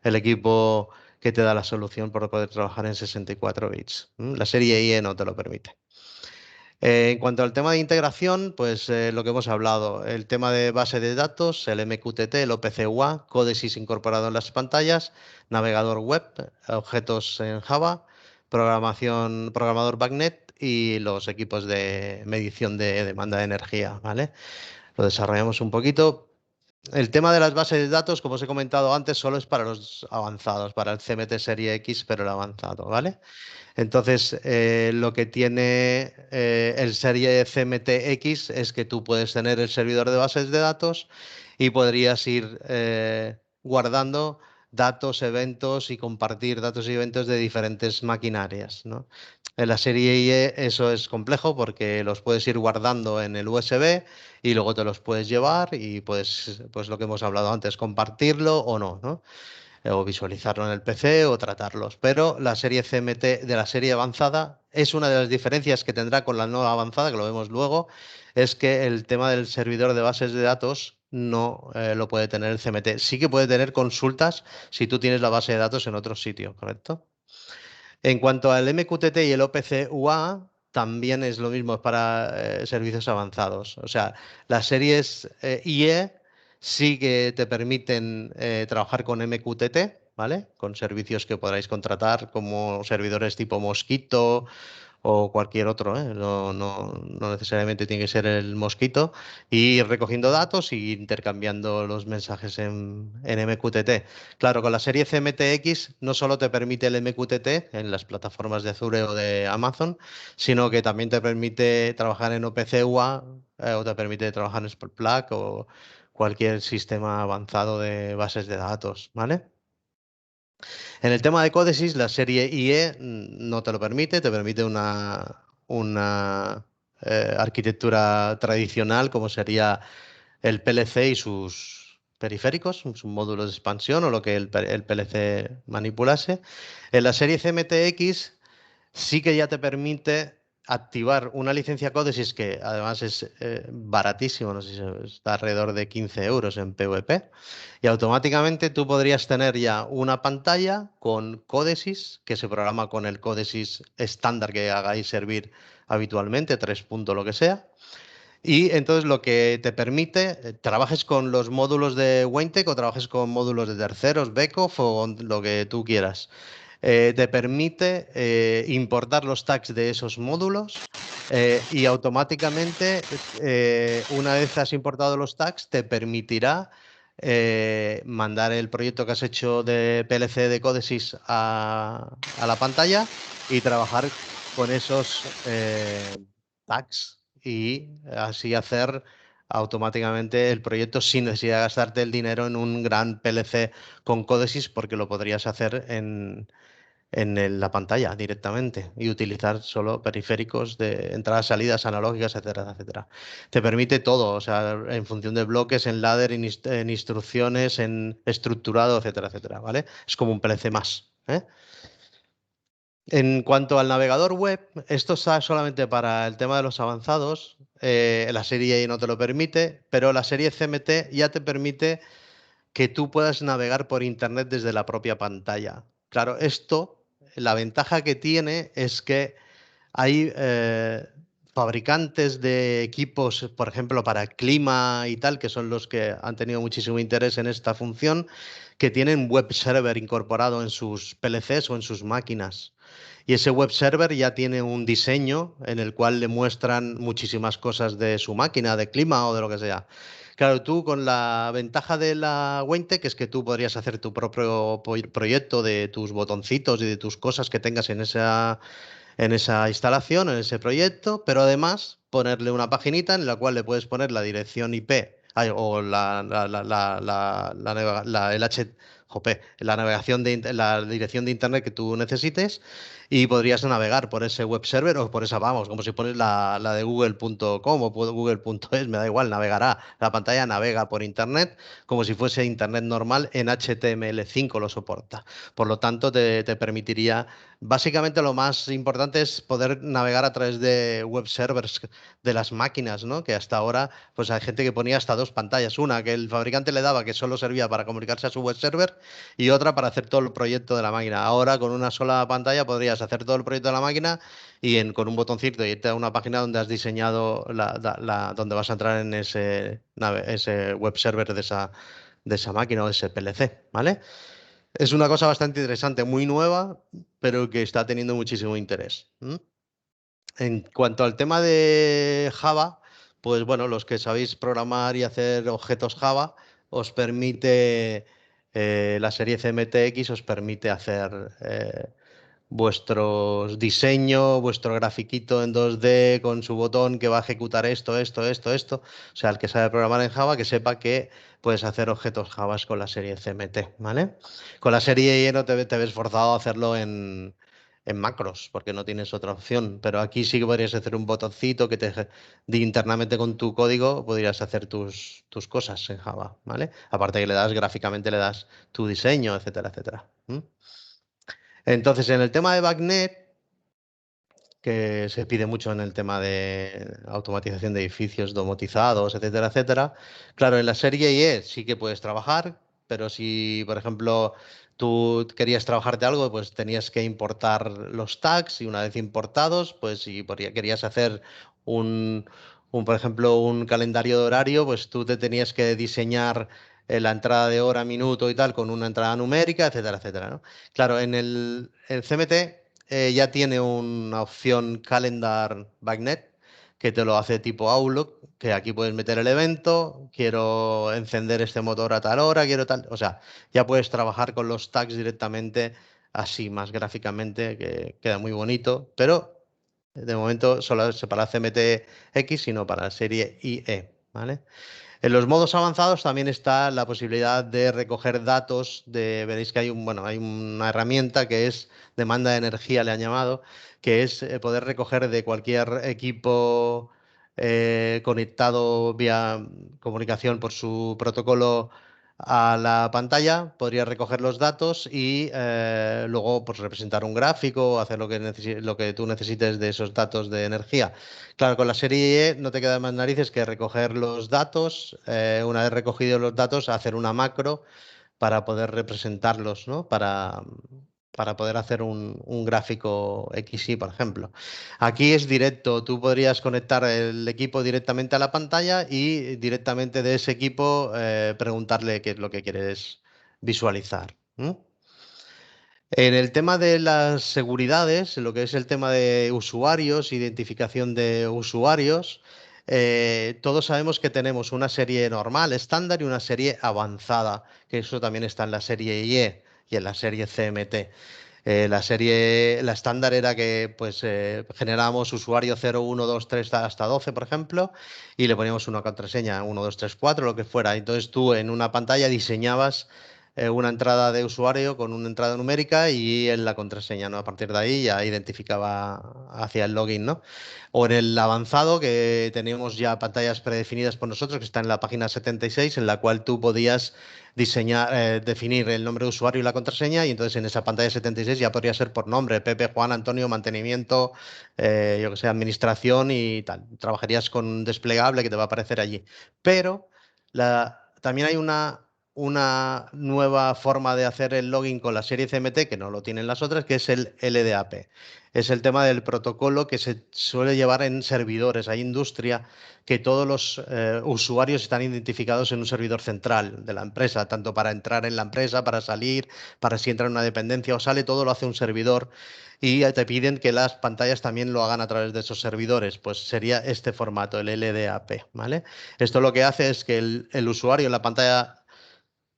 equipo que te da la solución para poder trabajar en 64 bits. La serie IE no te lo permite. En cuanto al tema de integración, pues lo que hemos hablado, el tema de base de datos, el MQTT, el OPC-UA, códesis incorporado en las pantallas, navegador web, objetos en Java, programador backnet y los equipos de medición de demanda de energía, ¿vale? Lo desarrollamos un poquito. El tema de las bases de datos, como os he comentado antes, solo es para los avanzados, para el CMT Serie X, pero el avanzado, ¿vale? Entonces, lo que tiene el serie CMT-X es que tú puedes tener el servidor de bases de datos y podrías ir guardando datos, eventos y compartir datos y eventos de diferentes maquinarias, ¿no? En la serie IE eso es complejo porque los puedes ir guardando en el USB y luego te los puedes llevar y pues lo que hemos hablado antes, compartirlo o no, ¿no? O visualizarlo en el PC o tratarlos. Pero la serie CMT de la serie avanzada es una de las diferencias que tendrá con la no avanzada, que lo vemos luego, es que el tema del servidor de bases de datos no lo puede tener el CMT. Sí que puede tener consultas si tú tienes la base de datos en otro sitio, ¿correcto? En cuanto al MQTT y el OPC UA, también es lo mismo, es para servicios avanzados. O sea, las series IE sí que te permiten trabajar con MQTT, ¿vale? Con servicios que podráis contratar como servidores tipo Mosquito o cualquier otro, ¿eh? No necesariamente tiene que ser el Mosquito, y ir recogiendo datos y intercambiando los mensajes en MQTT. Claro, con la serie CMTX no solo te permite el MQTT en las plataformas de Azure o de Amazon, sino que también te permite trabajar en OPC-UA o te permite trabajar en Spark o cualquier sistema avanzado de bases de datos, ¿vale? En el tema de códesis, la serie IE no te lo permite, te permite una arquitectura tradicional como sería el PLC y sus periféricos, sus módulos de expansión o lo que el PLC manipulase. En la serie CMTX sí que ya te permite activar una licencia Codesys que además es baratísimo, no sé si está alrededor de 15 euros en PVP, y automáticamente tú podrías tener ya una pantalla con Codesys que se programa con el Codesys estándar que hagáis servir habitualmente, 3 punto lo que sea. Y entonces lo que te permite, trabajes con los módulos de Weintek o trabajes con módulos de terceros, Beckhoff o lo que tú quieras. Te permite importar los tags de esos módulos y automáticamente, una vez has importado los tags, te permitirá mandar el proyecto que has hecho de PLC de Codesys a la pantalla y trabajar con esos tags y así hacer automáticamente el proyecto sin necesidad de gastarte el dinero en un gran PLC con Codesys porque lo podrías hacer la pantalla directamente y utilizar solo periféricos de entradas, salidas analógicas, etcétera, etcétera. Te permite todo, o sea, en función de bloques, en ladder, en instrucciones, en estructurado, etcétera, etcétera, ¿vale? Es como un PLC más, ¿eh? En cuanto al navegador web, esto está solamente para el tema de los avanzados. La serie I no te lo permite, pero la serie CMT ya te permite que tú puedas navegar por Internet desde la propia pantalla. Claro, esto, la ventaja que tiene es que hay fabricantes de equipos, por ejemplo, para clima y tal, que son los que han tenido muchísimo interés en esta función, que tienen web server incorporado en sus PLCs o en sus máquinas. Y ese web server ya tiene un diseño en el cual le muestran muchísimas cosas de su máquina, de clima o de lo que sea. Claro, tú con la ventaja de la Weintek es que tú podrías hacer tu propio proyecto de tus botoncitos y de tus cosas que tengas en esa instalación, en ese proyecto, pero además ponerle una paginita en la cual le puedes poner la dirección IP o el la navegación la dirección de internet que tú necesites y podrías navegar por ese web server o por esa, vamos, como si pones la de google.com o google.es, me da igual, navegará. La pantalla navega por Internet como si fuese Internet normal, en HTML5 lo soporta. Por lo tanto, te permitiría, básicamente lo más importante es poder navegar a través de web servers de las máquinas, ¿no? Que hasta ahora, pues hay gente que ponía hasta dos pantallas, una que el fabricante le daba que solo servía para comunicarse a su web server y otra para hacer todo el proyecto de la máquina. Ahora con una sola pantalla podrías hacer todo el proyecto de la máquina y con un botoncito irte a una página donde has diseñado donde vas a entrar en ese web server de esa máquina o de ese PLC, ¿vale? Es una cosa bastante interesante, muy nueva, pero que está teniendo muchísimo interés. ¿M? En cuanto al tema de Java, pues bueno, los que sabéis programar y hacer objetos Java, os permite, la serie CMTX os permite hacer vuestros diseño, vuestro grafiquito en 2D con su botón que va a ejecutar esto. O sea, el que sabe programar en Java, que sepa que puedes hacer objetos Java con la serie CMT, ¿vale? Con la serie IE no te ves forzado a hacerlo en macros, porque no tienes otra opción. Pero aquí sí que podrías hacer un botoncito que internamente con tu código podrías hacer tus cosas en Java, ¿vale? Aparte que le das gráficamente, le das tu diseño, etcétera, etcétera. ¿M? Entonces, en el tema de Backnet, que se pide mucho en el tema de automatización de edificios domotizados, etcétera, etcétera. Claro, en la serie IE sí que puedes trabajar, pero si, por ejemplo, tú querías trabajarte algo, pues tenías que importar los tags y una vez importados, pues si querías hacer un, por ejemplo, un calendario de horario, pues tú te tenías que diseñar la entrada de hora, minuto y tal con una entrada numérica, etcétera, etcétera, ¿no? Claro, en el CMT ya tiene una opción Calendar Magnet que te lo hace tipo Outlook, que aquí puedes meter el evento, quiero encender este motor a tal hora, quiero tal, o sea, ya puedes trabajar con los tags directamente así, más gráficamente, que queda muy bonito, pero de momento solo es para CMT-X, sino para la serie IE, ¿vale? En los modos avanzados también está la posibilidad de recoger datos veréis que hay una herramienta que es demanda de energía, le han llamado, que es poder recoger de cualquier equipo conectado vía comunicación por su protocolo a la pantalla, podría recoger los datos y luego pues, representar un gráfico, hacer lo que tú necesites de esos datos de energía. Claro, con la serie E no te queda más narices que recoger los datos, una vez recogidos los datos, hacer una macro para poder representarlos, ¿no? Para poder hacer un gráfico XY, por ejemplo. Aquí es directo, tú podrías conectar el equipo directamente a la pantalla y directamente de ese equipo preguntarle qué es lo que quieres visualizar. ¿M? En el tema de las seguridades, lo que es el tema de usuarios, identificación de usuarios, todos sabemos que tenemos una serie normal, estándar y una serie avanzada, que eso también está en la serie IE y en la serie CMT. La estándar era que pues generábamos usuario 0, 1, 2, 3 hasta 12, por ejemplo, y le poníamos una contraseña 1, 2, 3, 4, lo que fuera. Entonces tú en una pantalla diseñabas una entrada de usuario con una entrada numérica y en la contraseña, ¿no? A partir de ahí ya identificaba hacia el login, ¿no? O en el avanzado, que teníamos ya pantallas predefinidas por nosotros, que está en la página 76, en la cual tú podías diseñar, definir el nombre de usuario y la contraseña, y entonces en esa pantalla 76 ya podría ser por nombre, Pepe, Juan, Antonio, mantenimiento, yo que sé, administración y tal. Trabajarías con un desplegable que te va a aparecer allí. Pero también hay una nueva forma de hacer el login con la serie CMT, que no lo tienen las otras, que es el LDAP. Es el tema del protocolo que se suele llevar en servidores. Hay industria que todos los usuarios están identificados en un servidor central de la empresa, tanto para entrar en la empresa, para salir, para si entra en una dependencia o sale, todo lo hace un servidor y te piden que las pantallas también lo hagan a través de esos servidores. Pues sería este formato, el LDAP, ¿vale? Esto lo que hace es que el usuario en la pantalla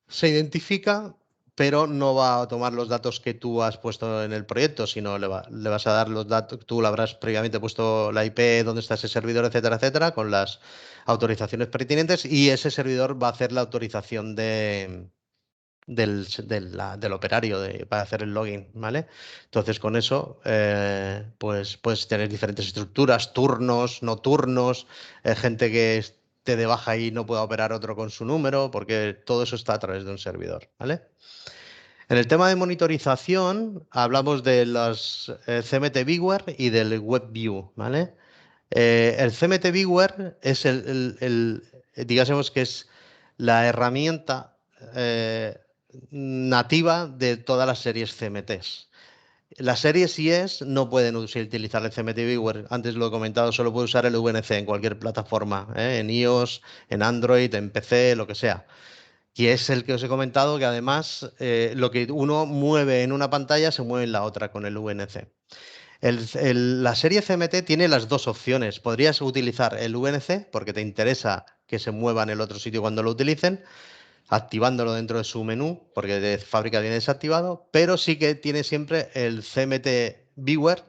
se identifica, pero no va a tomar los datos que tú has puesto en el proyecto, sino le vas a dar los datos, tú le habrás previamente puesto la IP, dónde está ese servidor, etcétera, etcétera, con las autorizaciones pertinentes y ese servidor va a hacer la autorización del operario para hacer el login, ¿vale? Entonces, con eso, pues puedes tener diferentes estructuras, turnos, no turnos, gente que esté de baja y no pueda operar otro con su número, porque todo eso está a través de un servidor, ¿vale? En el tema de monitorización, hablamos de los CMT Viewer y del WebView, ¿vale? El CMT Viewer es digásemos que es la herramienta nativa de todas las series CMTs. Las series IES no pueden utilizar el CMT Viewer. Antes lo he comentado, solo puede usar el VNC en cualquier plataforma, en iOS, en Android, en PC, lo que sea. Y es el que os he comentado que además lo que uno mueve en una pantalla se mueve en la otra con el VNC. La serie CMT tiene las dos opciones. Podrías utilizar el VNC porque te interesa que se mueva en el otro sitio cuando lo utilicen, activándolo dentro de su menú, porque de fábrica viene desactivado, pero sí que tiene siempre el CMT Viewer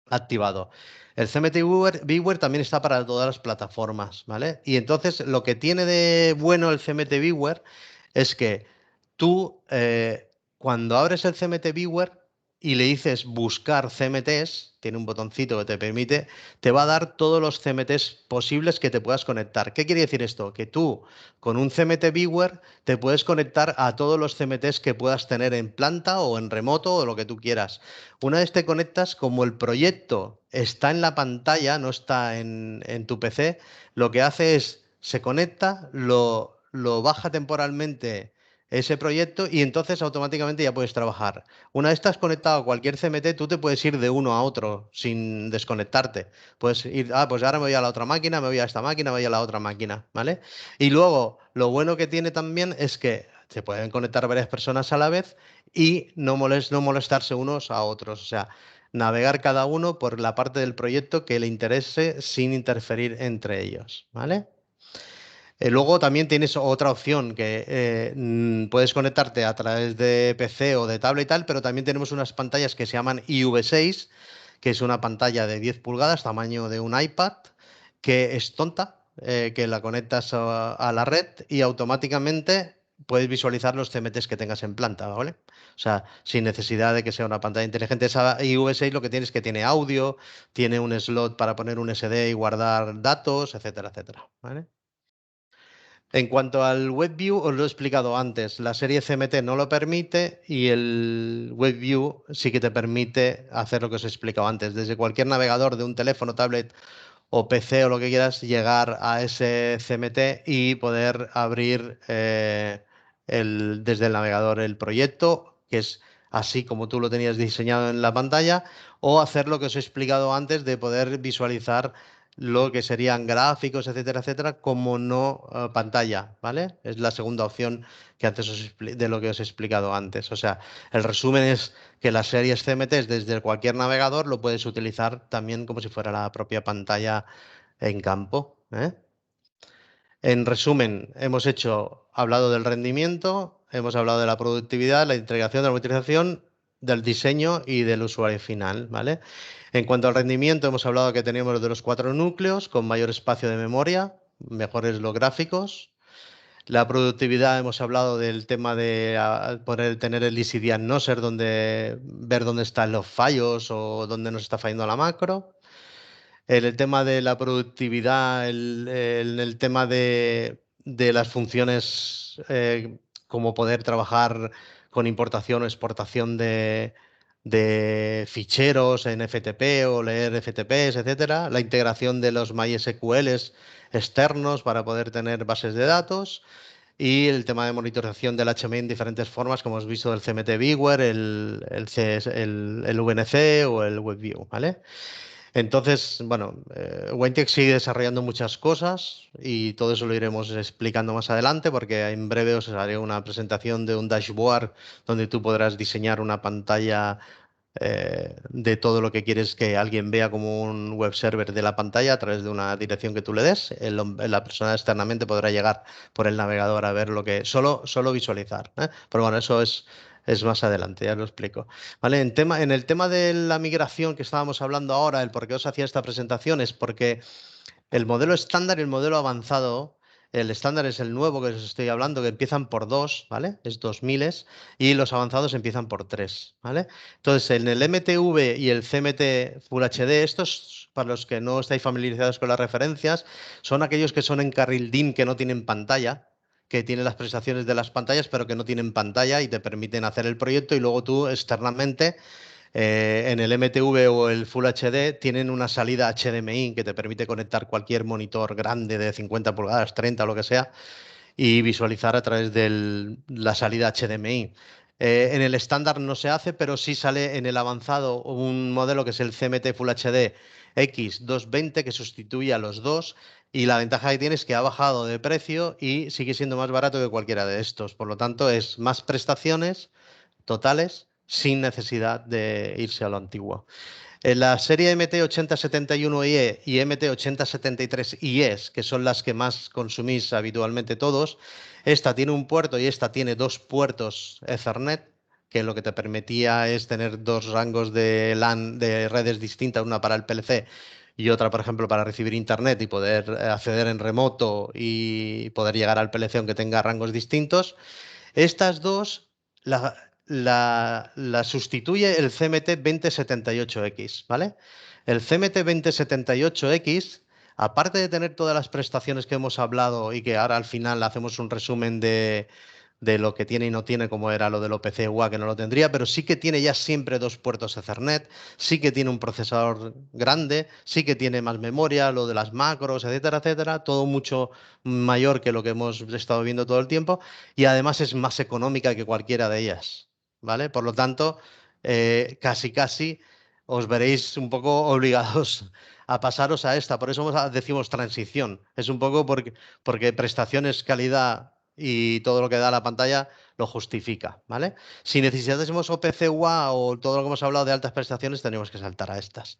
activado. El CMT Viewer también está para todas las plataformas, ¿vale? Y entonces lo que tiene de bueno el CMT Viewer es que tú, cuando abres el CMT Viewer y le dices buscar CMTs, tiene un botoncito que te permite, te va a dar todos los CMTs posibles que te puedas conectar. ¿Qué quiere decir esto? Que tú, con un CMT Viewer, te puedes conectar a todos los CMTs que puedas tener en planta o en remoto o lo que tú quieras. Una vez te conectas, como el proyecto está en la pantalla, no está en tu PC, lo que hace es, se conecta, lo baja temporalmente ese proyecto y entonces automáticamente ya puedes trabajar. Una vez estás conectado a cualquier CMT, tú te puedes ir de uno a otro sin desconectarte. Puedes ir, pues ahora me voy a la otra máquina, me voy a esta máquina, me voy a la otra máquina, ¿vale? Y luego, lo bueno que tiene también es que se pueden conectar varias personas a la vez y no molestarse unos a otros. O sea, navegar cada uno por la parte del proyecto que le interese sin interferir entre ellos, ¿vale? Luego también tienes otra opción que puedes conectarte a través de PC o de tablet y tal, pero también tenemos unas pantallas que se llaman IV6, que es una pantalla de 10 pulgadas, tamaño de un iPad, que es tonta, que la conectas a la red y automáticamente puedes visualizar los CMTs que tengas en planta, ¿vale? O sea, sin necesidad de que sea una pantalla inteligente. Esa IV6 lo que tiene es que tiene audio, tiene un slot para poner un SD y guardar datos, etcétera, etcétera, ¿vale? En cuanto al WebView, os lo he explicado antes, la serie CMT no lo permite y el WebView sí que te permite hacer lo que os he explicado antes. Desde cualquier navegador de un teléfono, tablet o PC o lo que quieras, llegar a ese CMT y poder abrir desde el navegador el proyecto, que es así como tú lo tenías diseñado en la pantalla, o hacer lo que os he explicado antes de poder visualizar lo que serían gráficos, etcétera, etcétera, como no pantalla, ¿vale? Es la segunda opción que antes de lo que os he explicado antes. O sea, el resumen es que las series CMTs desde cualquier navegador lo puedes utilizar también como si fuera la propia pantalla en campo, ¿eh? En resumen, hablado del rendimiento, hemos hablado de la productividad, la integración, de la utilización, del diseño y del usuario final, ¿vale? En cuanto al rendimiento, hemos hablado que teníamos de los 4 núcleos con mayor espacio de memoria, mejores los gráficos. La productividad, hemos hablado del tema de poder tener el Easy Diagnoser, donde ver dónde están los fallos o dónde nos está fallando la macro. El tema de la productividad, el tema de las funciones, como poder trabajar con importación o exportación de ficheros en FTP o leer FTPs, etcétera. La integración de los MySQLs externos para poder tener bases de datos. Y el tema de monitorización del HMI en diferentes formas, como hemos visto del CMT Viewer, el VNC o el WebView, ¿vale? Entonces, bueno, Wentex sigue desarrollando muchas cosas y todo eso lo iremos explicando más adelante porque en breve os haré una presentación de un dashboard donde tú podrás diseñar una pantalla de todo lo que quieres que alguien vea como un web server de la pantalla a través de una dirección que tú le des. La persona externamente podrá llegar por el navegador a ver lo que solo visualizar, ¿eh? Pero bueno, eso es más adelante, ya lo explico. ¿Vale? En el tema de la migración que estábamos hablando ahora, el por qué os hacía esta presentación es porque el modelo estándar y el modelo avanzado el estándar es el nuevo que os estoy hablando, que empiezan por 2, ¿vale? Es 2000 y los avanzados empiezan por 3, ¿vale? Entonces, en el MTV y el CMT Full HD, estos, para los que no estáis familiarizados con las referencias, son aquellos que son en carril DIN que no tienen pantalla, que tienen las prestaciones de las pantallas, pero que no tienen pantalla y te permiten hacer el proyecto y luego tú externamente en el MTV o el Full HD tienen una salida HDMI que te permite conectar cualquier monitor grande de 50 pulgadas, 30 o lo que sea, y visualizar a través de la salida HDMI. En el estándar no se hace, pero sí sale en el avanzado un modelo que es el CMT Full HD X220 que sustituye a los dos y la ventaja que tiene es que ha bajado de precio y sigue siendo más barato que cualquiera de estos. Por lo tanto, es más prestaciones totales sin necesidad de irse a lo antiguo. En la serie MT8071IE y MT8073IEs, que son las que más consumís habitualmente todos, esta tiene un puerto y esta tiene dos puertos Ethernet, que lo que te permitía es tener dos rangos de LAN de redes distintas, una para el PLC y otra, por ejemplo, para recibir internet y poder acceder en remoto y poder llegar al PLC aunque tenga rangos distintos. Estas dos la sustituye el CMT 2078X, ¿vale? El CMT 2078X, aparte de tener todas las prestaciones que hemos hablado y que ahora al final hacemos un resumen de lo que tiene y no tiene, como era lo del OPC UA, que no lo tendría, pero sí que tiene ya siempre dos puertos Ethernet, sí que tiene un procesador grande, sí que tiene más memoria, lo de las macros, etcétera, etcétera, todo mucho mayor que lo que hemos estado viendo todo el tiempo y además es más económica que cualquiera de ellas, ¿vale? Por lo tanto, casi casi os veréis un poco obligados a pasaros a esta, por eso decimos transición, es un poco porque prestaciones, calidad y todo lo que da la pantalla lo justifica, ¿vale? Si necesitásemos OPC UA o todo lo que hemos hablado de altas prestaciones, tenemos que saltar a estas.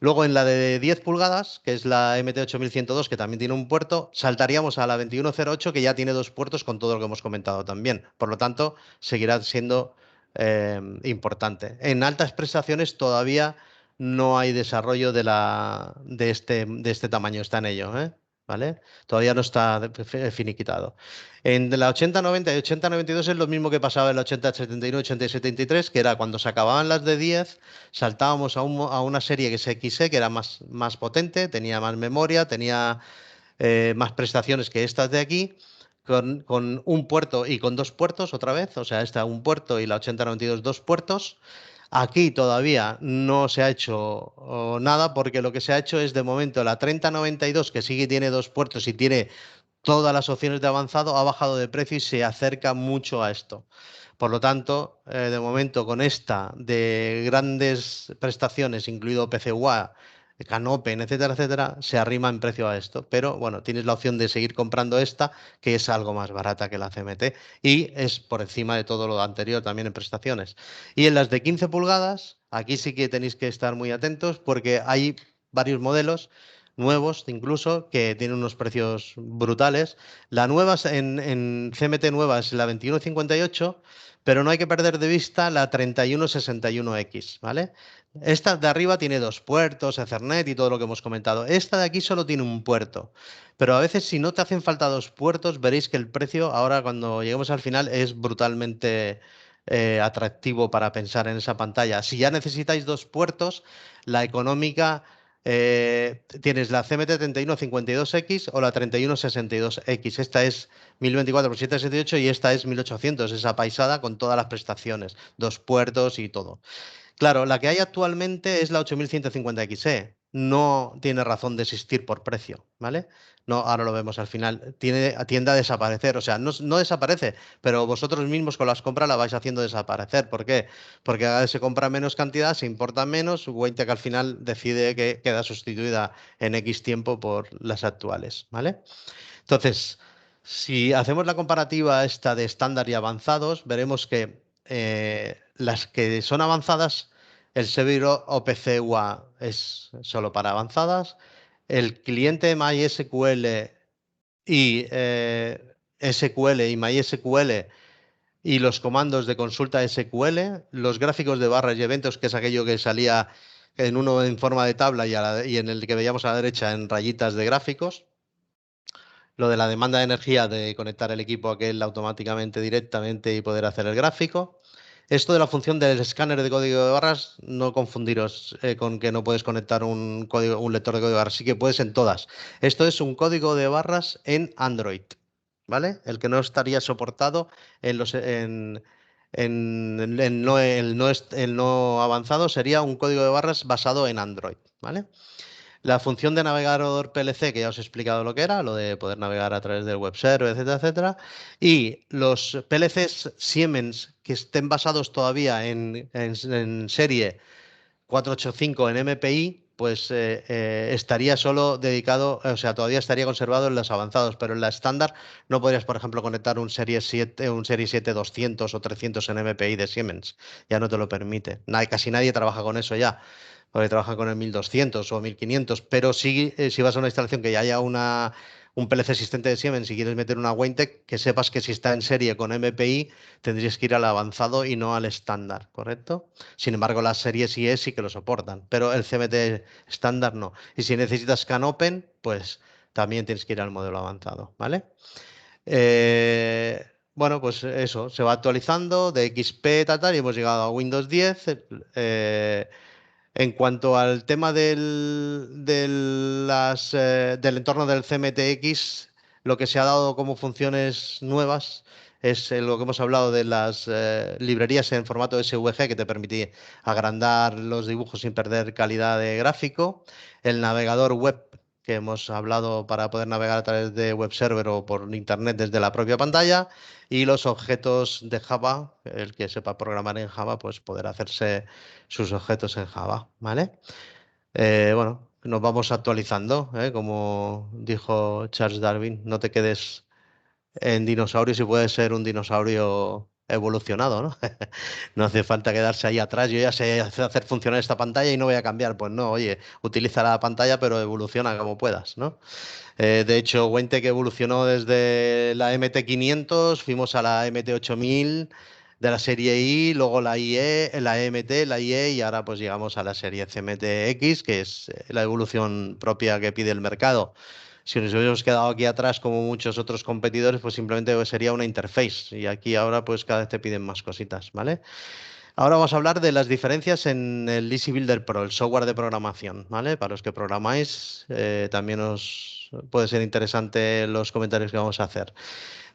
Luego en la de 10 pulgadas, que es la MT8102, que también tiene un puerto, saltaríamos a la 2108, que ya tiene dos puertos con todo lo que hemos comentado también. Por lo tanto, seguirá siendo importante. En altas prestaciones todavía no hay desarrollo de este tamaño, está en ello, ¿eh? ¿Vale? Todavía no está finiquitado. En la 8090 y 8092 es lo mismo que pasaba en la 8071 y 8073, que era cuando se acababan las de 10 saltábamos a una serie que es XE, que era más potente, tenía más memoria, tenía más prestaciones que estas de aquí, con un puerto y con dos puertos otra vez, o sea, esta un puerto y la 8092 dos puertos. Aquí todavía no se ha hecho nada porque lo que se ha hecho es de momento la 3092, que sí que tiene dos puertos y tiene todas las opciones de avanzado, ha bajado de precio y se acerca mucho a esto. Por lo tanto, de momento con esta de grandes prestaciones, incluido PCUA, Canopen, etcétera, etcétera, se arrima en precio a esto. Pero bueno, tienes la opción de seguir comprando esta, que es algo más barata que la CMT y es por encima de todo lo anterior también en prestaciones. Y en las de 15 pulgadas, aquí sí que tenéis que estar muy atentos porque hay varios modelos nuevos incluso, que tienen unos precios brutales. La nueva en CMT nueva es la 2158, pero no hay que perder de vista la 3161X, ¿vale? Esta de arriba tiene dos puertos, Ethernet y todo lo que hemos comentado. Esta de aquí solo tiene un puerto, pero a veces si no te hacen falta dos puertos, veréis que el precio ahora cuando lleguemos al final es brutalmente atractivo para pensar en esa pantalla. Si ya necesitáis dos puertos, la económica tienes la CMT3152X o la 3162X. Esta es 1024 x 778 y esta es 1800, esa paisada con todas las prestaciones, dos puertos y todo. Claro, la que hay actualmente es la 8150XE. No tiene razón de existir por precio, ¿vale? No, ahora lo vemos al final. Tiende a desaparecer. O sea, no desaparece, pero vosotros mismos con las compras la vais haciendo desaparecer. ¿Por qué? Porque cada vez se compra menos cantidad, se importa menos, Waytec al final decide que queda sustituida en X tiempo por las actuales, ¿vale? Entonces, si hacemos la comparativa esta de estándar y avanzados, veremos que las que son avanzadas, el servidor OPC UA es solo para avanzadas, el cliente MySQL y SQL y MySQL y los comandos de consulta SQL, los gráficos de barras y eventos, que es aquello que salía en uno en forma de tabla y en el que veíamos a la derecha en rayitas de gráficos lo de la demanda de energía de conectar el equipo aquel automáticamente, directamente y poder hacer el gráfico. Esto de la función del escáner de código de barras, no confundiros con que no puedes conectar un lector de código de barras, sí que puedes en todas. Esto es un código de barras en Android, ¿vale? El que no estaría soportado en el no avanzado sería un código de barras basado en Android, ¿vale? La función de navegador PLC, que ya os he explicado lo que era, lo de poder navegar a través del web server, etcétera, etcétera. Y los PLCs Siemens que estén basados todavía en serie 485 en MPI, pues estaría solo dedicado, o sea, todavía estaría conservado en los avanzados, pero en la estándar no podrías, por ejemplo, conectar un Serie 7 200 o 300 en MPI de Siemens. Ya no te lo permite. Casi nadie trabaja con eso ya, porque trabajan con el 1200 o 1500, pero sí, si vas a una instalación que ya haya un PLC existente de Siemens, si quieres meter una Wintec, que sepas que si está en serie con MPI, tendrías que ir al avanzado y no al estándar, ¿correcto? Sin embargo, las series IE sí que lo soportan, pero el CMT estándar no. Y si necesitas CanOpen, pues también tienes que ir al modelo avanzado, ¿vale? Bueno, pues eso, se va actualizando de XP, tal, y hemos llegado a Windows 10. En cuanto al tema del entorno del CMTX, lo que se ha dado como funciones nuevas es lo que hemos hablado de las librerías en formato SVG que te permite agrandar los dibujos sin perder calidad de gráfico, el navegador web que hemos hablado para poder navegar a través de web server o por internet desde la propia pantalla, y los objetos de Java, el que sepa programar en Java, pues poder hacerse sus objetos en Java, ¿vale? Bueno, nos vamos actualizando, ¿eh? Como dijo Charles Darwin, no te quedes en dinosaurio si puedes ser un dinosaurio evolucionado, ¿no? No hace falta quedarse ahí atrás, yo ya sé hacer funcionar esta pantalla y no voy a cambiar. Pues no, oye, utiliza la pantalla pero evoluciona como puedas, ¿no? De hecho, Wente que evolucionó desde la MT500, fuimos a la MT8000 de la serie I, luego la IE, la EMT, la IE y ahora pues llegamos a la serie CMTX, que es la evolución propia que pide el mercado. Si nos hubiéramos quedado aquí atrás como muchos otros competidores, pues simplemente sería una interface y aquí ahora pues cada vez te piden más cositas, ¿vale? Ahora vamos a hablar de las diferencias en el Easy Builder Pro, el software de programación, ¿vale? Para los que programáis, también os puede ser interesante los comentarios que vamos a hacer.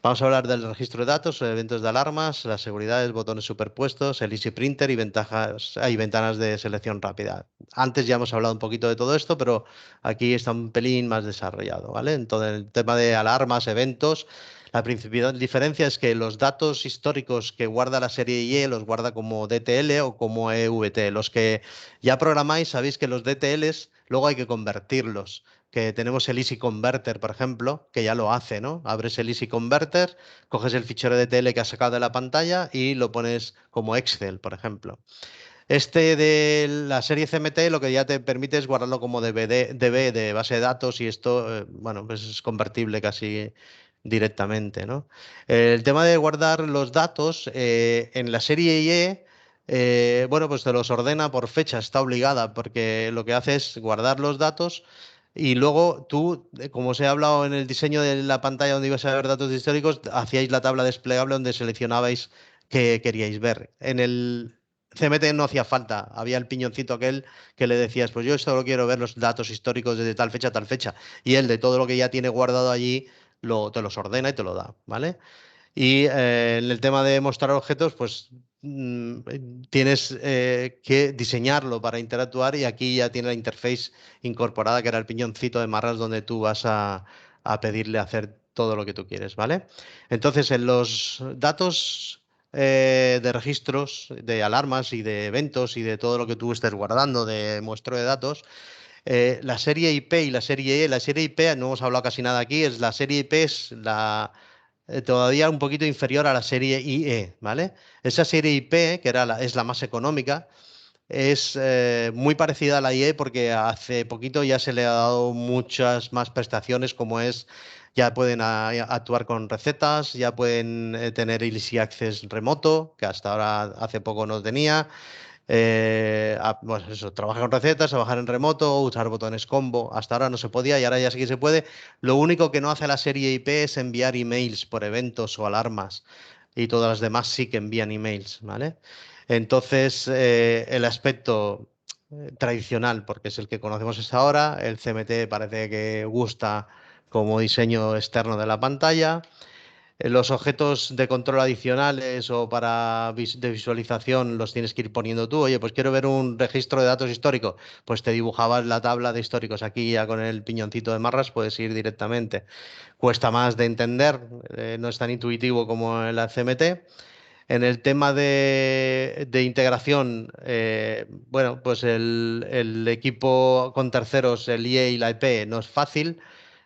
Vamos a hablar del registro de datos, eventos de alarmas, las seguridades, botones superpuestos, el Easy Printer y hay ventanas de selección rápida. Antes ya hemos hablado un poquito de todo esto, pero aquí está un pelín más desarrollado, ¿vale? Entonces, el tema de alarmas, eventos. La principal diferencia es que los datos históricos que guarda la serie IE los guarda como DTL o como EVT. Los que ya programáis sabéis que los DTLs luego hay que convertirlos. Que tenemos el Easy Converter, por ejemplo, que ya lo hace, ¿no? Abres el Easy Converter, coges el fichero DTL que has sacado de la pantalla y lo pones como Excel, por ejemplo. Este de la serie CMT lo que ya te permite es guardarlo como DB de base de datos y esto, bueno, pues es convertible casi directamente, ¿no? El tema de guardar los datos en la serie IE, bueno, pues te los ordena por fecha, está obligada, porque lo que hace es guardar los datos y luego tú, como os he hablado en el diseño de la pantalla donde ibas a ver datos históricos, hacíais la tabla desplegable donde seleccionabais qué queríais ver. En el CMT no hacía falta, había el piñoncito aquel que le decías, pues yo solo quiero ver los datos históricos desde tal fecha a tal fecha, y él de todo lo que ya tiene guardado allí te los ordena y te lo da, ¿vale? Y en el tema de mostrar objetos, pues tienes que diseñarlo para interactuar y aquí ya tiene la interface incorporada, que era el piñoncito de marras donde tú vas a pedirle hacer todo lo que tú quieres, ¿vale? Entonces, en los datos de registros, de alarmas y de eventos y de todo lo que tú estés guardando de muestreo de datos, la serie IP y la serie E, la serie IP, no hemos hablado casi nada aquí, la serie IP es todavía un poquito inferior a la serie IE, ¿vale? Esa serie IP, que es la más económica, es muy parecida a la IE porque hace poquito ya se le ha dado muchas más prestaciones como es, ya pueden actuar con recetas, ya pueden tener Easy Access remoto, que hasta ahora hace poco no tenía, Pues eso, trabajar con recetas, trabajar en remoto, usar botones combo. Hasta ahora no se podía y ahora ya sí que se puede. Lo único que no hace la serie IP es enviar emails por eventos o alarmas y todas las demás sí que envían emails, ¿vale? Entonces, el aspecto tradicional, porque es el que conocemos hasta ahora, el CMT parece que gusta como diseño externo de la pantalla. Los objetos de control adicionales o para de visualización los tienes que ir poniendo tú. Oye, pues quiero ver un registro de datos histórico. Pues te dibujabas la tabla de históricos. Aquí ya con el piñoncito de marras puedes ir directamente. Cuesta más de entender, no es tan intuitivo como el CMT. En el tema de integración, bueno, pues el equipo con terceros, el IE y la EP, no es fácil.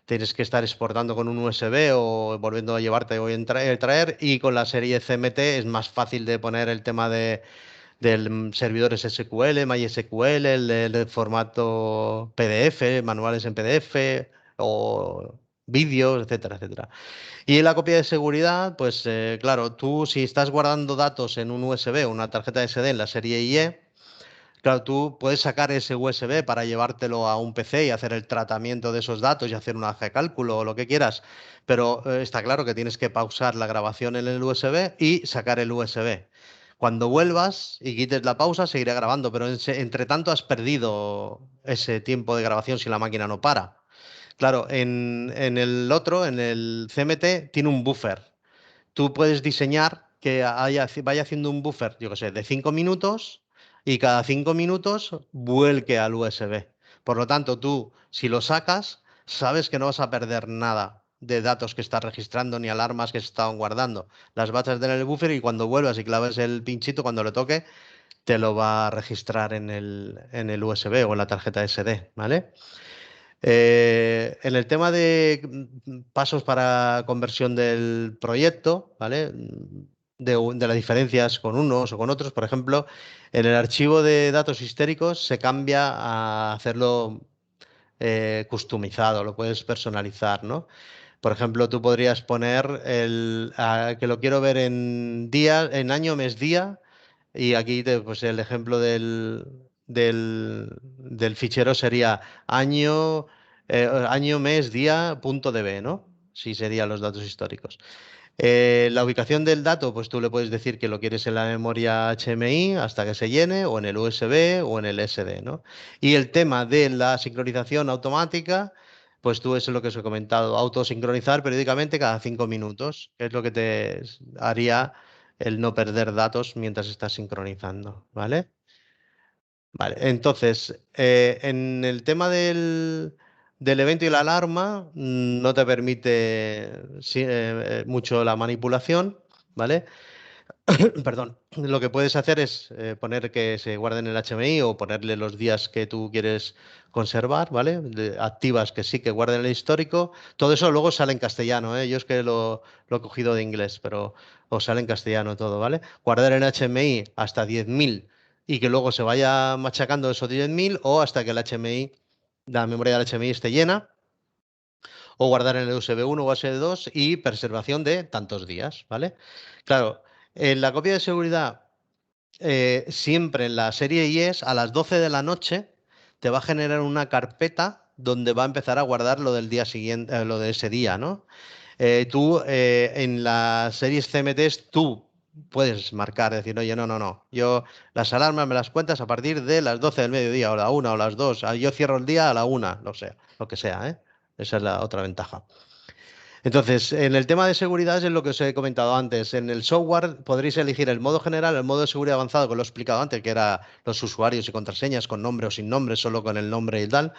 Tienes que estar exportando con un USB o volviendo a llevarte o traer. Y con la serie CMT es más fácil de poner el tema del servidores SQL, MySQL, el formato PDF, manuales en PDF o vídeos, etcétera, etcétera. Y la copia de seguridad, pues claro, tú si estás guardando datos en un USB o una tarjeta SD en la serie IE, claro, tú puedes sacar ese USB para llevártelo a un PC y hacer el tratamiento de esos datos y hacer una hoja de cálculo o lo que quieras, pero está claro que tienes que pausar la grabación en el USB y sacar el USB. Cuando vuelvas y quites la pausa, seguirá grabando, pero entre tanto has perdido ese tiempo de grabación si la máquina no para. Claro, en el otro, en el CMT, tiene un buffer. Tú puedes diseñar que vaya haciendo un buffer, yo qué sé, de 5 minutos y cada 5 minutos vuelque al USB. Por lo tanto, tú, si lo sacas, sabes que no vas a perder nada de datos que estás registrando ni alarmas que se estaban guardando. Las vas a tener en el buffer y cuando vuelvas y claves el pinchito, cuando lo toque, te lo va a registrar en el USB o en la tarjeta SD, ¿vale? En el tema de pasos para conversión del proyecto, ¿vale? De las diferencias con unos o con otros, por ejemplo, en el archivo de datos históricos se cambia a hacerlo customizado, lo puedes personalizar, ¿no? Por ejemplo, tú podrías poner que lo quiero ver en día, en año, mes, día, y aquí pues el ejemplo del fichero sería año, mes, día, punto DB, ¿no? Sí, serían los datos históricos. La ubicación del dato, pues tú le puedes decir que lo quieres en la memoria HMI hasta que se llene, o en el USB o en el SD, ¿no? Y el tema de la sincronización automática, pues tú eso es lo que os he comentado, autosincronizar periódicamente cada 5 minutos, que es lo que te haría el no perder datos mientras estás sincronizando, ¿vale? Vale, entonces, en el tema del evento y la alarma, no te permite mucho la manipulación, ¿vale? Perdón. Lo que puedes hacer es poner que se guarden en el HMI o ponerle los días que tú quieres conservar, ¿vale? Activas que sí que guarden el histórico. Todo eso luego sale en castellano, ¿eh? Yo es que lo he cogido de inglés, pero os sale en castellano todo, ¿vale? Guardar en HMI hasta 10.000 y que luego se vaya machacando esos 10.000 o hasta que el HMI, la memoria del HMI esté llena o guardar en el USB 1 o USB 2 y preservación de tantos días, ¿vale? Claro, en la copia de seguridad, siempre en la serie IES, a las 12 de la noche, te va a generar una carpeta donde va a empezar a guardar lo del día siguiente, lo de ese día, ¿no? Tú en las series CMTs, tú puedes marcar, decir, oye, no, no, no, yo las alarmas me las cuentas a partir de las 12 del mediodía, o la 1 o las 2, yo cierro el día a la 1, lo que sea, ¿eh? Esa es la otra ventaja. Entonces, en el tema de seguridad es lo que os he comentado antes. En el software podréis elegir el modo general, el modo de seguridad avanzado, que lo he explicado antes, que era los usuarios y contraseñas con nombre o sin nombre, solo con el nombre y tal.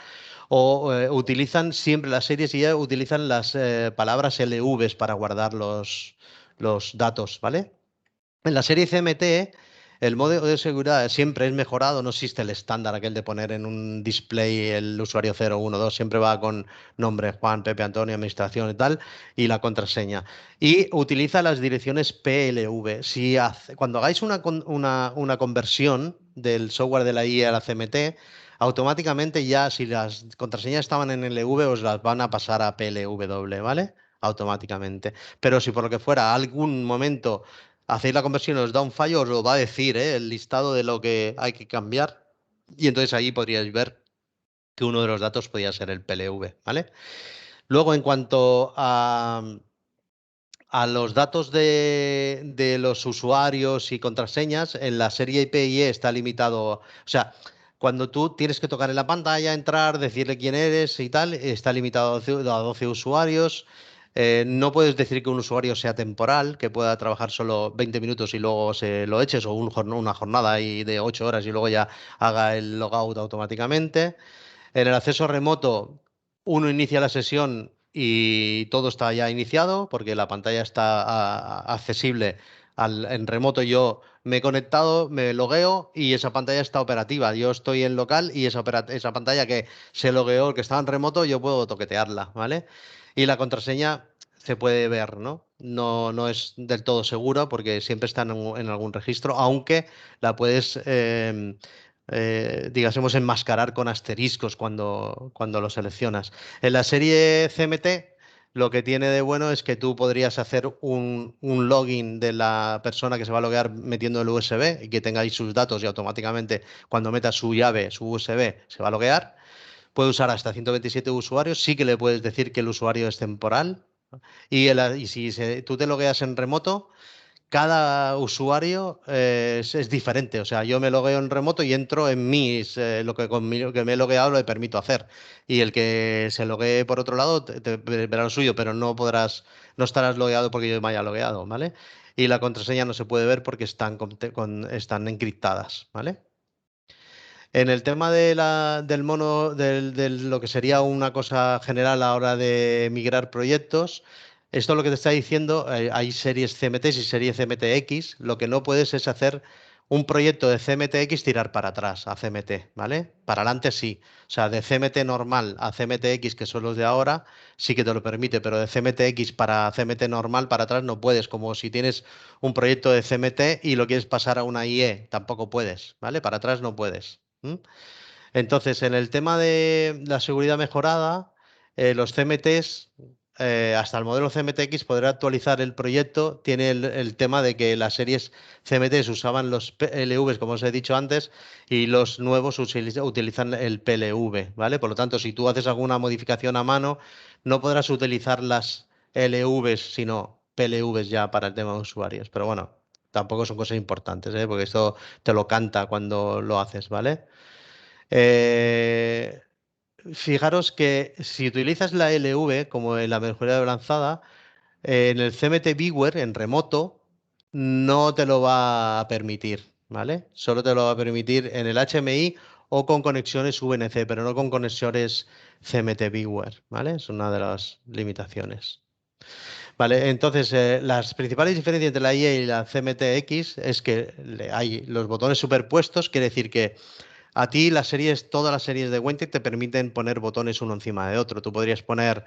O utilizan siempre las series y ya utilizan las palabras LVs para guardar los datos, ¿vale? En la serie CMT, el modo de seguridad siempre es mejorado, no existe el estándar aquel de poner en un display el usuario 012, siempre va con nombre Juan, Pepe, Antonio, administración y tal, y la contraseña. Y utiliza las direcciones PLV. Cuando hagáis una conversión del software de la IE a la CMT, automáticamente ya si las contraseñas estaban en LV os las van a pasar a PLW, ¿vale? Automáticamente. Pero si por lo que fuera algún momento hacéis la conversión y os da un fallo, os lo va a decir, el listado de lo que hay que cambiar. Y entonces ahí podríais ver que uno de los datos podía ser el PLV, ¿vale? Luego, en cuanto a los datos de los usuarios y contraseñas, en la serie IP/IE está limitado. O sea, cuando tú tienes que tocar en la pantalla, entrar, decirle quién eres y tal, está limitado a 12 usuarios. No puedes decir que un usuario sea temporal, que pueda trabajar solo 20 minutos y luego se lo eches, o una jornada ahí de 8 horas y luego ya haga el logout automáticamente. En el acceso remoto, uno inicia la sesión y todo está ya iniciado porque la pantalla está accesible en remoto. Yo me he conectado, me logueo y esa pantalla está operativa. Yo estoy en local y esa pantalla que se logueó, que estaba en remoto, yo puedo toquetearla, ¿vale? Y la contraseña se puede ver, ¿no? No es del todo seguro porque siempre está en algún registro, aunque la puedes digásemos, enmascarar con asteriscos cuando lo seleccionas. En la serie CMT, lo que tiene de bueno es que tú podrías hacer un login de la persona que se va a loguear metiendo el USB y que tengáis sus datos y automáticamente cuando meta su llave, su USB, se va a loguear. Puede usar hasta 127 usuarios. Sí que le puedes decir que el usuario es temporal. Y si tú te logueas en remoto, cada usuario es diferente. O sea, yo me logueo en remoto y entro en lo que, que me he logueado le permito hacer. Y el que se loguee por otro lado te verá lo suyo, pero no estarás logueado porque yo me haya logueado, ¿vale? Y la contraseña no se puede ver porque están encriptadas, ¿vale? En el tema del mono, de lo que sería una cosa general a la hora de migrar proyectos, esto es lo que te está diciendo, hay series CMT y series CMTX, lo que no puedes es hacer un proyecto de CMTX tirar para atrás a CMT, ¿vale? Para adelante sí, o sea, de CMT normal a CMTX, que son los de ahora, sí que te lo permite, pero de CMTX para CMT normal para atrás no puedes, como si tienes un proyecto de CMT y lo quieres pasar a una IE, tampoco puedes, ¿vale? Para atrás no puedes. Entonces, en el tema de la seguridad mejorada, los CMTs, hasta el modelo CMTX, poder actualizar el proyecto, tiene el tema de que las series CMTs usaban los PLVs, como os he dicho antes, y los nuevos utilizan el PLV, ¿vale? Por lo tanto, si tú haces alguna modificación a mano, no podrás utilizar las LVs, sino PLVs ya para el tema de usuarios. Pero bueno, tampoco son cosas importantes, ¿eh? Porque esto te lo canta cuando lo haces, ¿vale? Eh, Fijaros que si utilizas la LV como en la mejoría de lanzada, en el CMT Viewer, en remoto, no te lo va a permitir, ¿vale? Solo te lo va a permitir en el HMI o con conexiones VNC, pero no con conexiones CMT Viewer, ¿vale? Es una de las limitaciones. Vale, entonces las principales diferencias entre la IE y la CMTX es que hay los botones superpuestos, quiere decir que a ti todas las series de Wentech te permiten poner botones uno encima de otro. Tú podrías poner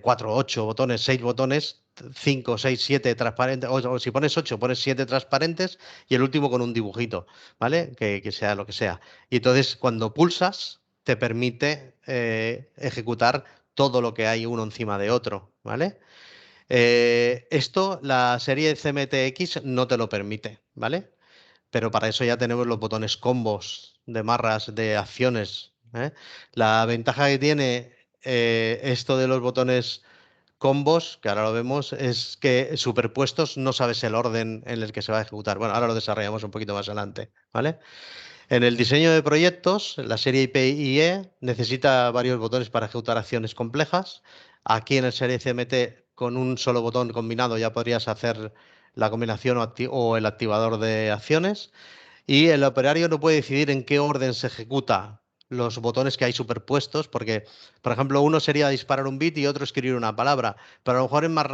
4, 8 botones, 6 botones, 5, 6, 7 transparentes, o si pones 8, pones 7 transparentes y el último con un dibujito, ¿vale? Que sea lo que sea. Y entonces cuando pulsas te permite ejecutar todo lo que hay uno encima de otro, ¿vale? Esto la serie CMTX no te lo permite, ¿vale? Pero para eso ya tenemos los botones combos de marras de acciones, ¿eh? La ventaja que tiene esto de los botones combos, que ahora lo vemos, es que superpuestos no sabes el orden en el que se va a ejecutar. Bueno, ahora lo desarrollamos un poquito más adelante, ¿vale? En el diseño de proyectos, la serie IP/IE necesita varios botones para ejecutar acciones complejas. Aquí en el serie CMT, con un solo botón combinado ya podrías hacer la combinación o el activador de acciones. Y el operario no puede decidir en qué orden se ejecuta los botones que hay superpuestos, porque, por ejemplo, uno sería disparar un bit y otro escribir una palabra, pero a lo mejor es más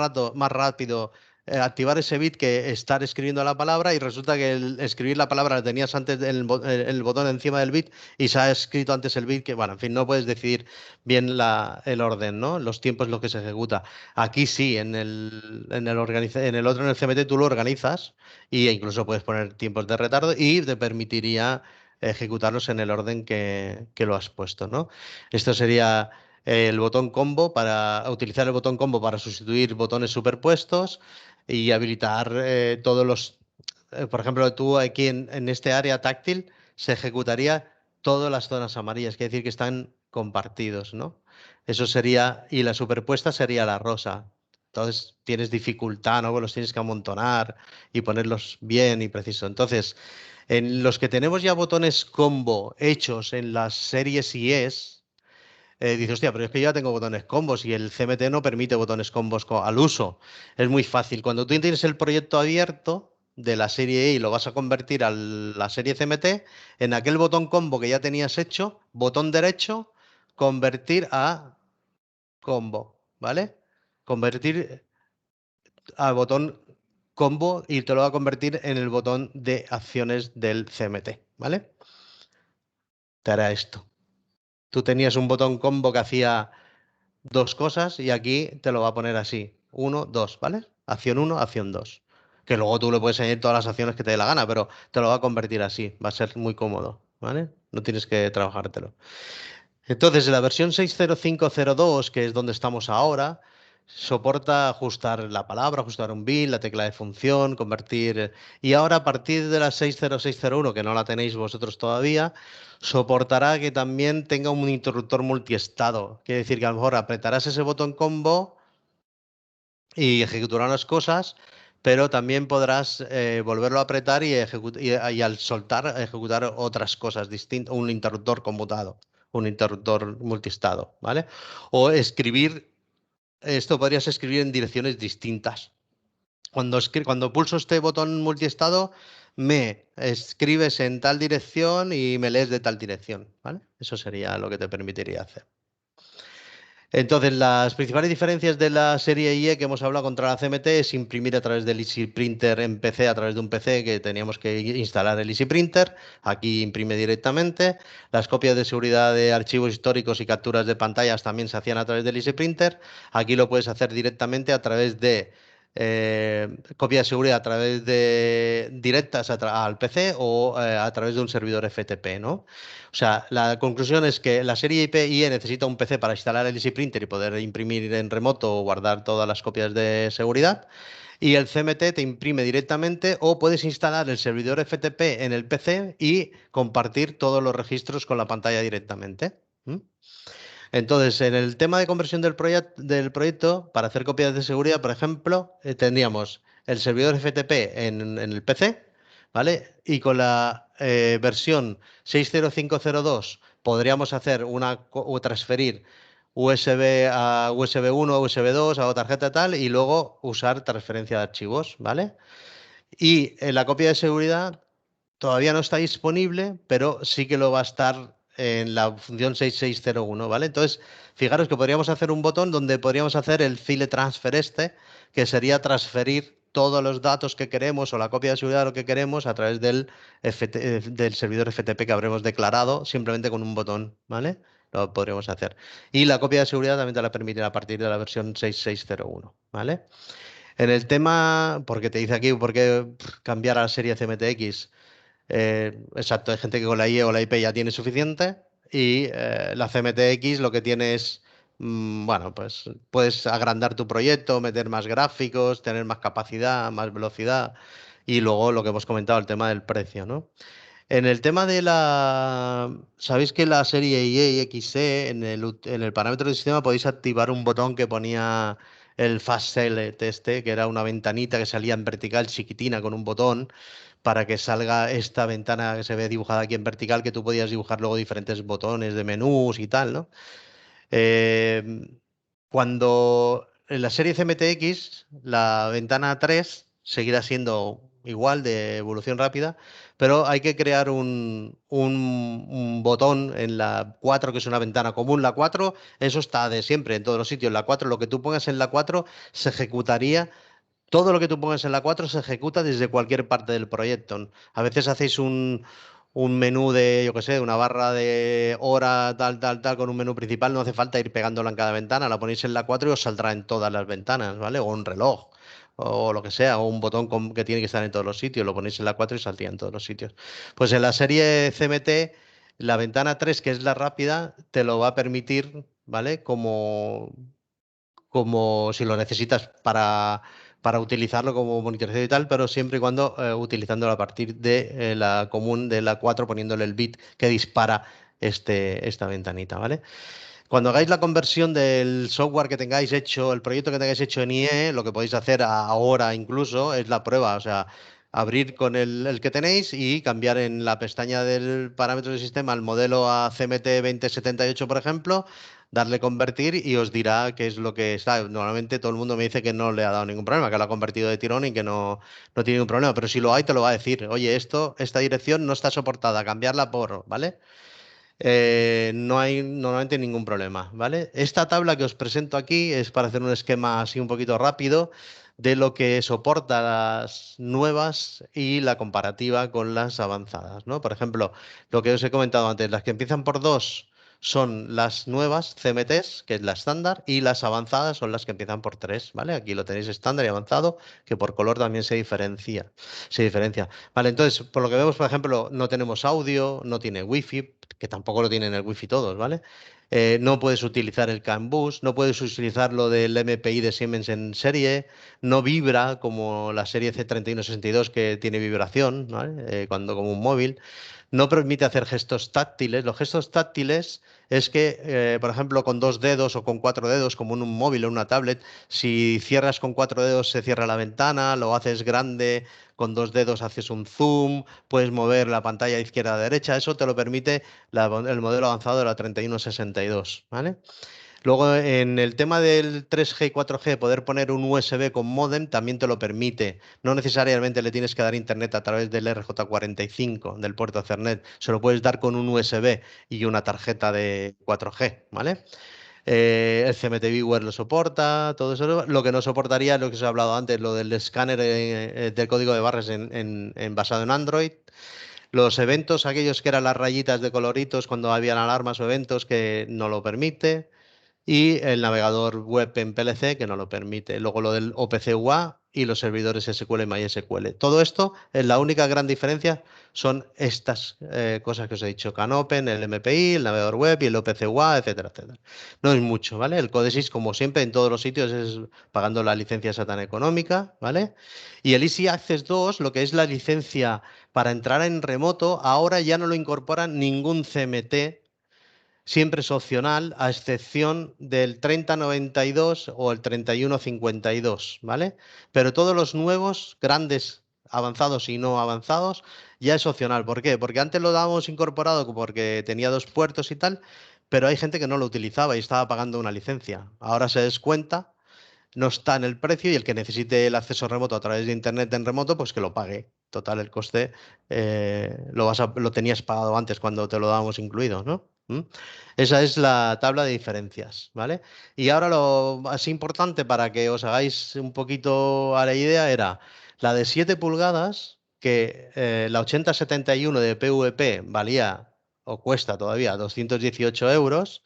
rápido activar ese bit que estar escribiendo la palabra y resulta que el escribir la palabra la tenías antes el botón encima del bit y se ha escrito antes el bit que, bueno, en fin, no puedes decidir bien el orden, ¿no? Los tiempos en los que se ejecuta. Aquí sí, en el otro, en el CMT, tú lo organizas y incluso puedes poner tiempos de retardo y te permitiría ejecutarlos en el orden que lo has puesto, ¿no? Esto sería el botón combo para utilizar el botón combo para sustituir botones superpuestos y habilitar todos los, por ejemplo, tú aquí en este área táctil se ejecutaría todas las zonas amarillas, quiere decir que están compartidos, ¿no? Eso sería, y la superpuesta sería la rosa. Entonces tienes dificultad, ¿no? Pues los tienes que amontonar y ponerlos bien y preciso. Entonces, en los que tenemos ya botones combo hechos en las series IES, dices, hostia, pero es que yo ya tengo botones combos y el CMT no permite botones combos al uso. Es muy fácil. Cuando tú tienes el proyecto abierto de la serie E y lo vas a convertir a la serie CMT, en aquel botón combo que ya tenías hecho, botón derecho, convertir a combo, ¿vale? Convertir a botón combo y te lo va a convertir en el botón de acciones del CMT, ¿vale? Te hará esto. Tú tenías un botón combo que hacía dos cosas y aquí te lo va a poner así. Uno, dos, ¿vale? Acción uno, acción dos. Que luego tú le puedes añadir todas las acciones que te dé la gana, pero te lo va a convertir así. Va a ser muy cómodo, ¿vale? No tienes que trabajártelo. Entonces, la versión 6.05.02, que es donde estamos ahora, soporta ajustar la palabra, ajustar un bin, la tecla de función, convertir. Y ahora, a partir de la 6.06.01, que no la tenéis vosotros todavía, soportará que también tenga un interruptor multiestado. Quiere decir que a lo mejor apretarás ese botón combo y ejecutará unas cosas, pero también podrás volverlo a apretar y al soltar ejecutar otras cosas distintas, un interruptor conmutado, un interruptor multiestado, ¿vale? O escribir, esto podrías escribir en direcciones distintas. Cuando pulso este botón multiestado, me escribes en tal dirección y me lees de tal dirección, ¿vale? Eso sería lo que te permitiría hacer. Entonces, las principales diferencias de la serie IE que hemos hablado contra la CMT es imprimir a través del Easy Printer en PC, a través de un PC que teníamos que instalar el Easy Printer. Aquí imprime directamente. Las copias de seguridad de archivos históricos y capturas de pantallas también se hacían a través del Easy Printer. Aquí lo puedes hacer directamente a través de copia de seguridad a través de directas al PC o a través de un servidor FTP, ¿no? O sea, la conclusión es que la serie IE necesita un PC para instalar el Easy Printer y poder imprimir en remoto o guardar todas las copias de seguridad. Y el CMT te imprime directamente o puedes instalar el servidor FTP en el PC y compartir todos los registros con la pantalla directamente. ¿Mm? Entonces, en el tema de conversión del proyecto, para hacer copias de seguridad, por ejemplo, tendríamos el servidor FTP en el PC, ¿vale? Y con la versión 6.05.02 podríamos hacer o transferir USB a USB 1, USB 2, a otra tarjeta tal, y luego usar transferencia de archivos, ¿vale? Y la copia de seguridad todavía no está disponible, pero sí que lo va a estar en la función 6601, ¿vale? Entonces, fijaros que podríamos hacer un botón donde podríamos hacer el file transfer este, que sería transferir todos los datos que queremos o la copia de seguridad de lo que queremos a través del servidor FTP que habremos declarado simplemente con un botón, ¿vale? Lo podríamos hacer. Y la copia de seguridad también te la permitirá a partir de la versión 6601, ¿vale? En el tema, porque te dice aquí, ¿por qué cambiar a la serie CMTX? Exacto, hay gente que con la IE o la IP ya tiene suficiente y la CMTX lo que tiene es, bueno, pues puedes agrandar tu proyecto, meter más gráficos, tener más capacidad, más velocidad y luego lo que hemos comentado, el tema del precio, ¿no? En el tema de sabéis que la serie IE y XE en el parámetro del sistema podéis activar un botón que ponía el Fast Select este, que era una ventanita que salía en vertical chiquitina con un botón para que salga esta ventana que se ve dibujada aquí en vertical, que tú podías dibujar luego diferentes botones de menús y tal, ¿no? Eh, Cuando en la serie CMTX, la ventana 3 seguirá siendo igual de evolución rápida, pero hay que crear un botón en la 4 que es una ventana común. La 4 eso está de siempre en todos los sitios. La 4 lo que tú pongas en la 4 se ejecutaría. Todo lo que tú pongas en la 4 se ejecuta desde cualquier parte del proyecto. A veces hacéis un menú de, yo qué sé, una barra de hora, tal, tal, tal, con un menú principal. No hace falta ir pegándola en cada ventana. La ponéis en la 4 y os saldrá en todas las ventanas, ¿vale? O un reloj, o lo que sea, o un botón que tiene que estar en todos los sitios. Lo ponéis en la 4 y saldría en todos los sitios. Pues en la serie CMT, la ventana 3 que es la rápida, te lo va a permitir ¿vale? Como si lo necesitas para utilizarlo como monitorización y tal, pero siempre y cuando utilizándolo a partir de la común de la 4 poniéndole el bit que dispara esta ventanita, ¿vale? Cuando hagáis la conversión del software que tengáis hecho, el proyecto que tengáis hecho en IE, lo que podéis hacer ahora incluso es la prueba, o sea, abrir con el que tenéis y cambiar en la pestaña del parámetro del sistema el modelo a CMT 2078, por ejemplo, darle convertir y os dirá qué es lo que está. Normalmente todo el mundo me dice que no le ha dado ningún problema, que lo ha convertido de tirón y que no tiene ningún problema, pero si lo hay, te lo va a decir. Oye, esta dirección no está soportada, cambiarla por, ¿vale? No hay normalmente ningún problema, ¿vale? Esta tabla que os presento aquí es para hacer un esquema así un poquito rápido de lo que soporta las nuevas y la comparativa con las avanzadas, ¿no? Por ejemplo, lo que os he comentado antes, las que empiezan por 2 son las nuevas CMTs, que es la estándar, y las avanzadas son las que empiezan por 3, ¿vale? Aquí lo tenéis estándar y avanzado, que por color también se diferencia. Vale, entonces, por lo que vemos, por ejemplo, no tenemos audio, no tiene wifi, que tampoco lo tienen el wifi todos, ¿vale? No puedes utilizar el CAN bus, no puedes utilizar lo del MPI de Siemens en serie, no vibra como la serie C3162 que tiene vibración, ¿vale? Cuando como un móvil. No permite hacer gestos táctiles. Los gestos táctiles es que, por ejemplo, con 2 dedos o con 4 dedos, como en un móvil o una tablet, si cierras con 4 dedos se cierra la ventana, lo haces grande, con 2 dedos haces un zoom, puedes mover la pantalla de izquierda a derecha, eso te lo permite el modelo avanzado de la 3162, ¿vale? Luego, en el tema del 3G y 4G, poder poner un USB con módem también te lo permite. No necesariamente le tienes que dar internet a través del RJ45, del puerto Ethernet. Se lo puedes dar con un USB y una tarjeta de 4G, ¿vale? El CMT Viewer lo soporta, todo eso. Lo que no soportaría es lo que os he hablado antes, lo del escáner del código de barras basado en Android. Los eventos, aquellos que eran las rayitas de coloritos cuando habían alarmas o eventos, que no lo permite y el navegador web en PLC que no lo permite. Luego lo del OPC UA y los servidores SQL y MySQL. Todo esto, la única gran diferencia son estas cosas que os he dicho, CanOpen, el MPI, el navegador web y el OPC UA, etcétera, etcétera. No es mucho, ¿vale? El Codesys, como siempre, en todos los sitios es pagando la licencia esa tan económica, ¿vale? Y el Easy Access 2, lo que es la licencia para entrar en remoto, ahora ya no lo incorpora ningún CMT. Siempre es opcional, a excepción del 3092 o el 3152, ¿vale? Pero todos los nuevos, grandes, avanzados y no avanzados, ya es opcional. ¿Por qué? Porque antes lo dábamos incorporado porque tenía 2 puertos y tal, pero hay gente que no lo utilizaba y estaba pagando una licencia. Ahora se descuenta, no está en el precio y el que necesite el acceso remoto a través de Internet en remoto, pues que lo pague. Total, el coste lo tenías pagado antes cuando te lo dábamos incluido, ¿no? ¿Mm? Esa es la tabla de diferencias, ¿vale? Y ahora lo más importante para que os hagáis un poquito a la idea era la de 7 pulgadas, que la 8071 de PVP valía o cuesta todavía 218 euros.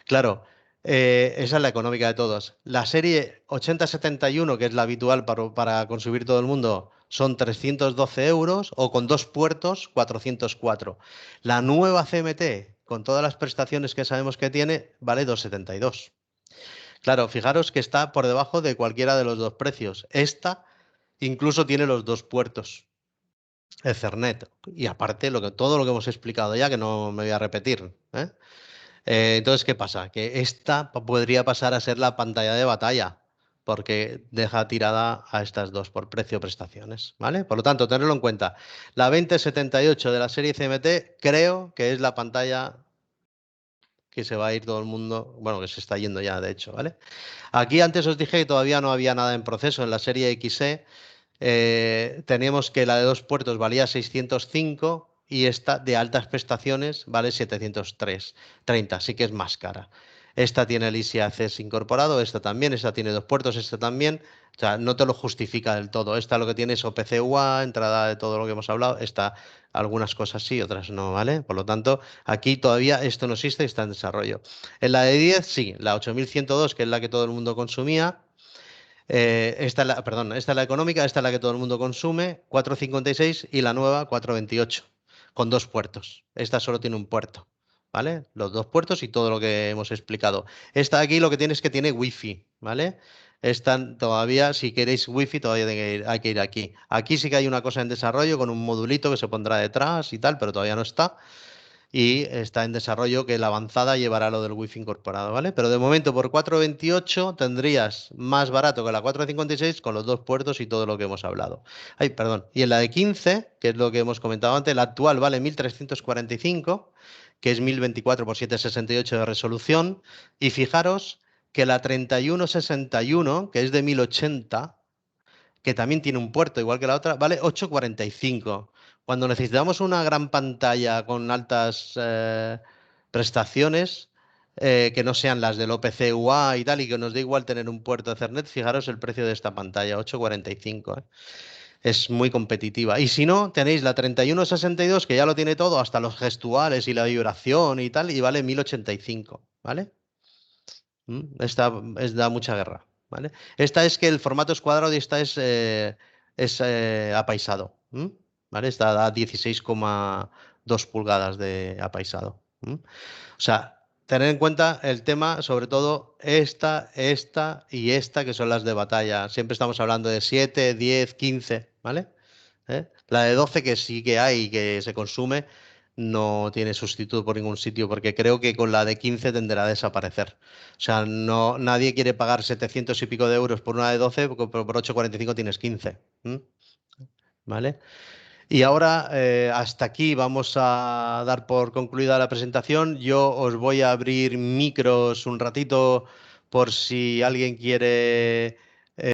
Claro, esa es la económica de todos. La serie 8071, que es la habitual para consumir todo el mundo, son 312 euros o con 2 puertos 404. La nueva CMT, con todas las prestaciones que sabemos que tiene, vale 272. Claro, fijaros que está por debajo de cualquiera de los dos precios. Esta incluso tiene los 2 puertos Ethernet. Y aparte, todo lo que hemos explicado ya, que no me voy a repetir, ¿eh? Entonces, ¿qué pasa? Que esta podría pasar a ser la pantalla de batalla, porque deja tirada a estas dos por precio-prestaciones, ¿vale? Por lo tanto, tenerlo en cuenta. La 2078 de la serie CMT creo que es la pantalla que se va a ir todo el mundo, bueno, que se está yendo ya, de hecho, ¿vale? Aquí antes os dije que todavía no había nada en proceso en la serie XE. Teníamos que la de 2 puertos valía 605 y esta de altas prestaciones vale 730, sí que es más cara. Esta tiene el Easy Access incorporado, esta también, esta tiene 2 puertos, esta también. O sea, no te lo justifica del todo. Esta lo que tiene es OPC UA, entrada de todo lo que hemos hablado. Esta, algunas cosas sí, otras no, ¿vale? Por lo tanto, aquí todavía esto no existe y está en desarrollo. En la de 10, sí, la 8102, que es la que todo el mundo consumía, perdón, esta es la económica, esta es la que todo el mundo consume, 456 y la nueva 428, con 2 puertos. Esta solo tiene un puerto, ¿vale? Los dos puertos y todo lo que hemos explicado. Esta de aquí lo que tiene es que tiene wifi, ¿vale? Esta todavía, si queréis wifi, todavía hay que ir aquí. Aquí sí que hay una cosa en desarrollo con un modulito que se pondrá detrás y tal, pero todavía no está. Y está en desarrollo que la avanzada llevará lo del wifi incorporado, ¿vale? Pero de momento por 428 tendrías más barato que la 456 con los dos puertos y todo lo que hemos hablado. Ay, perdón. Y en la de 15, que es lo que hemos comentado antes, la actual vale 1345, que es 1024 por 768 de resolución. Y fijaros que la 3161, que es de 1080, que también tiene un puerto igual que la otra, vale 8,45. Cuando necesitamos una gran pantalla con altas prestaciones, que no sean las del OPC UA y tal, y que nos dé igual tener un puerto Ethernet, fijaros el precio de esta pantalla, 8,45. Es muy competitiva. Y si no, tenéis la 3162, que ya lo tiene todo, hasta los gestuales y la vibración y tal, y vale 1085, ¿vale? Esta da mucha guerra, ¿vale? Esta es que el formato es cuadrado y esta es apaisado, ¿vale? Esta da 16,2 pulgadas de apaisado. O sea, tener en cuenta el tema, sobre todo esta y esta, que son las de batalla. Siempre estamos hablando de 7, 10, 15, ¿vale? La de 12 que sí que hay y que se consume, no tiene sustituto por ningún sitio, porque creo que con la de 15 tenderá a desaparecer. O sea, no, nadie quiere pagar 700 y pico de euros por una de 12, porque por 8,45 tienes 15. ¿Vale? Y ahora, hasta aquí vamos a dar por concluida la presentación. Yo os voy a abrir micros un ratito por si alguien quiere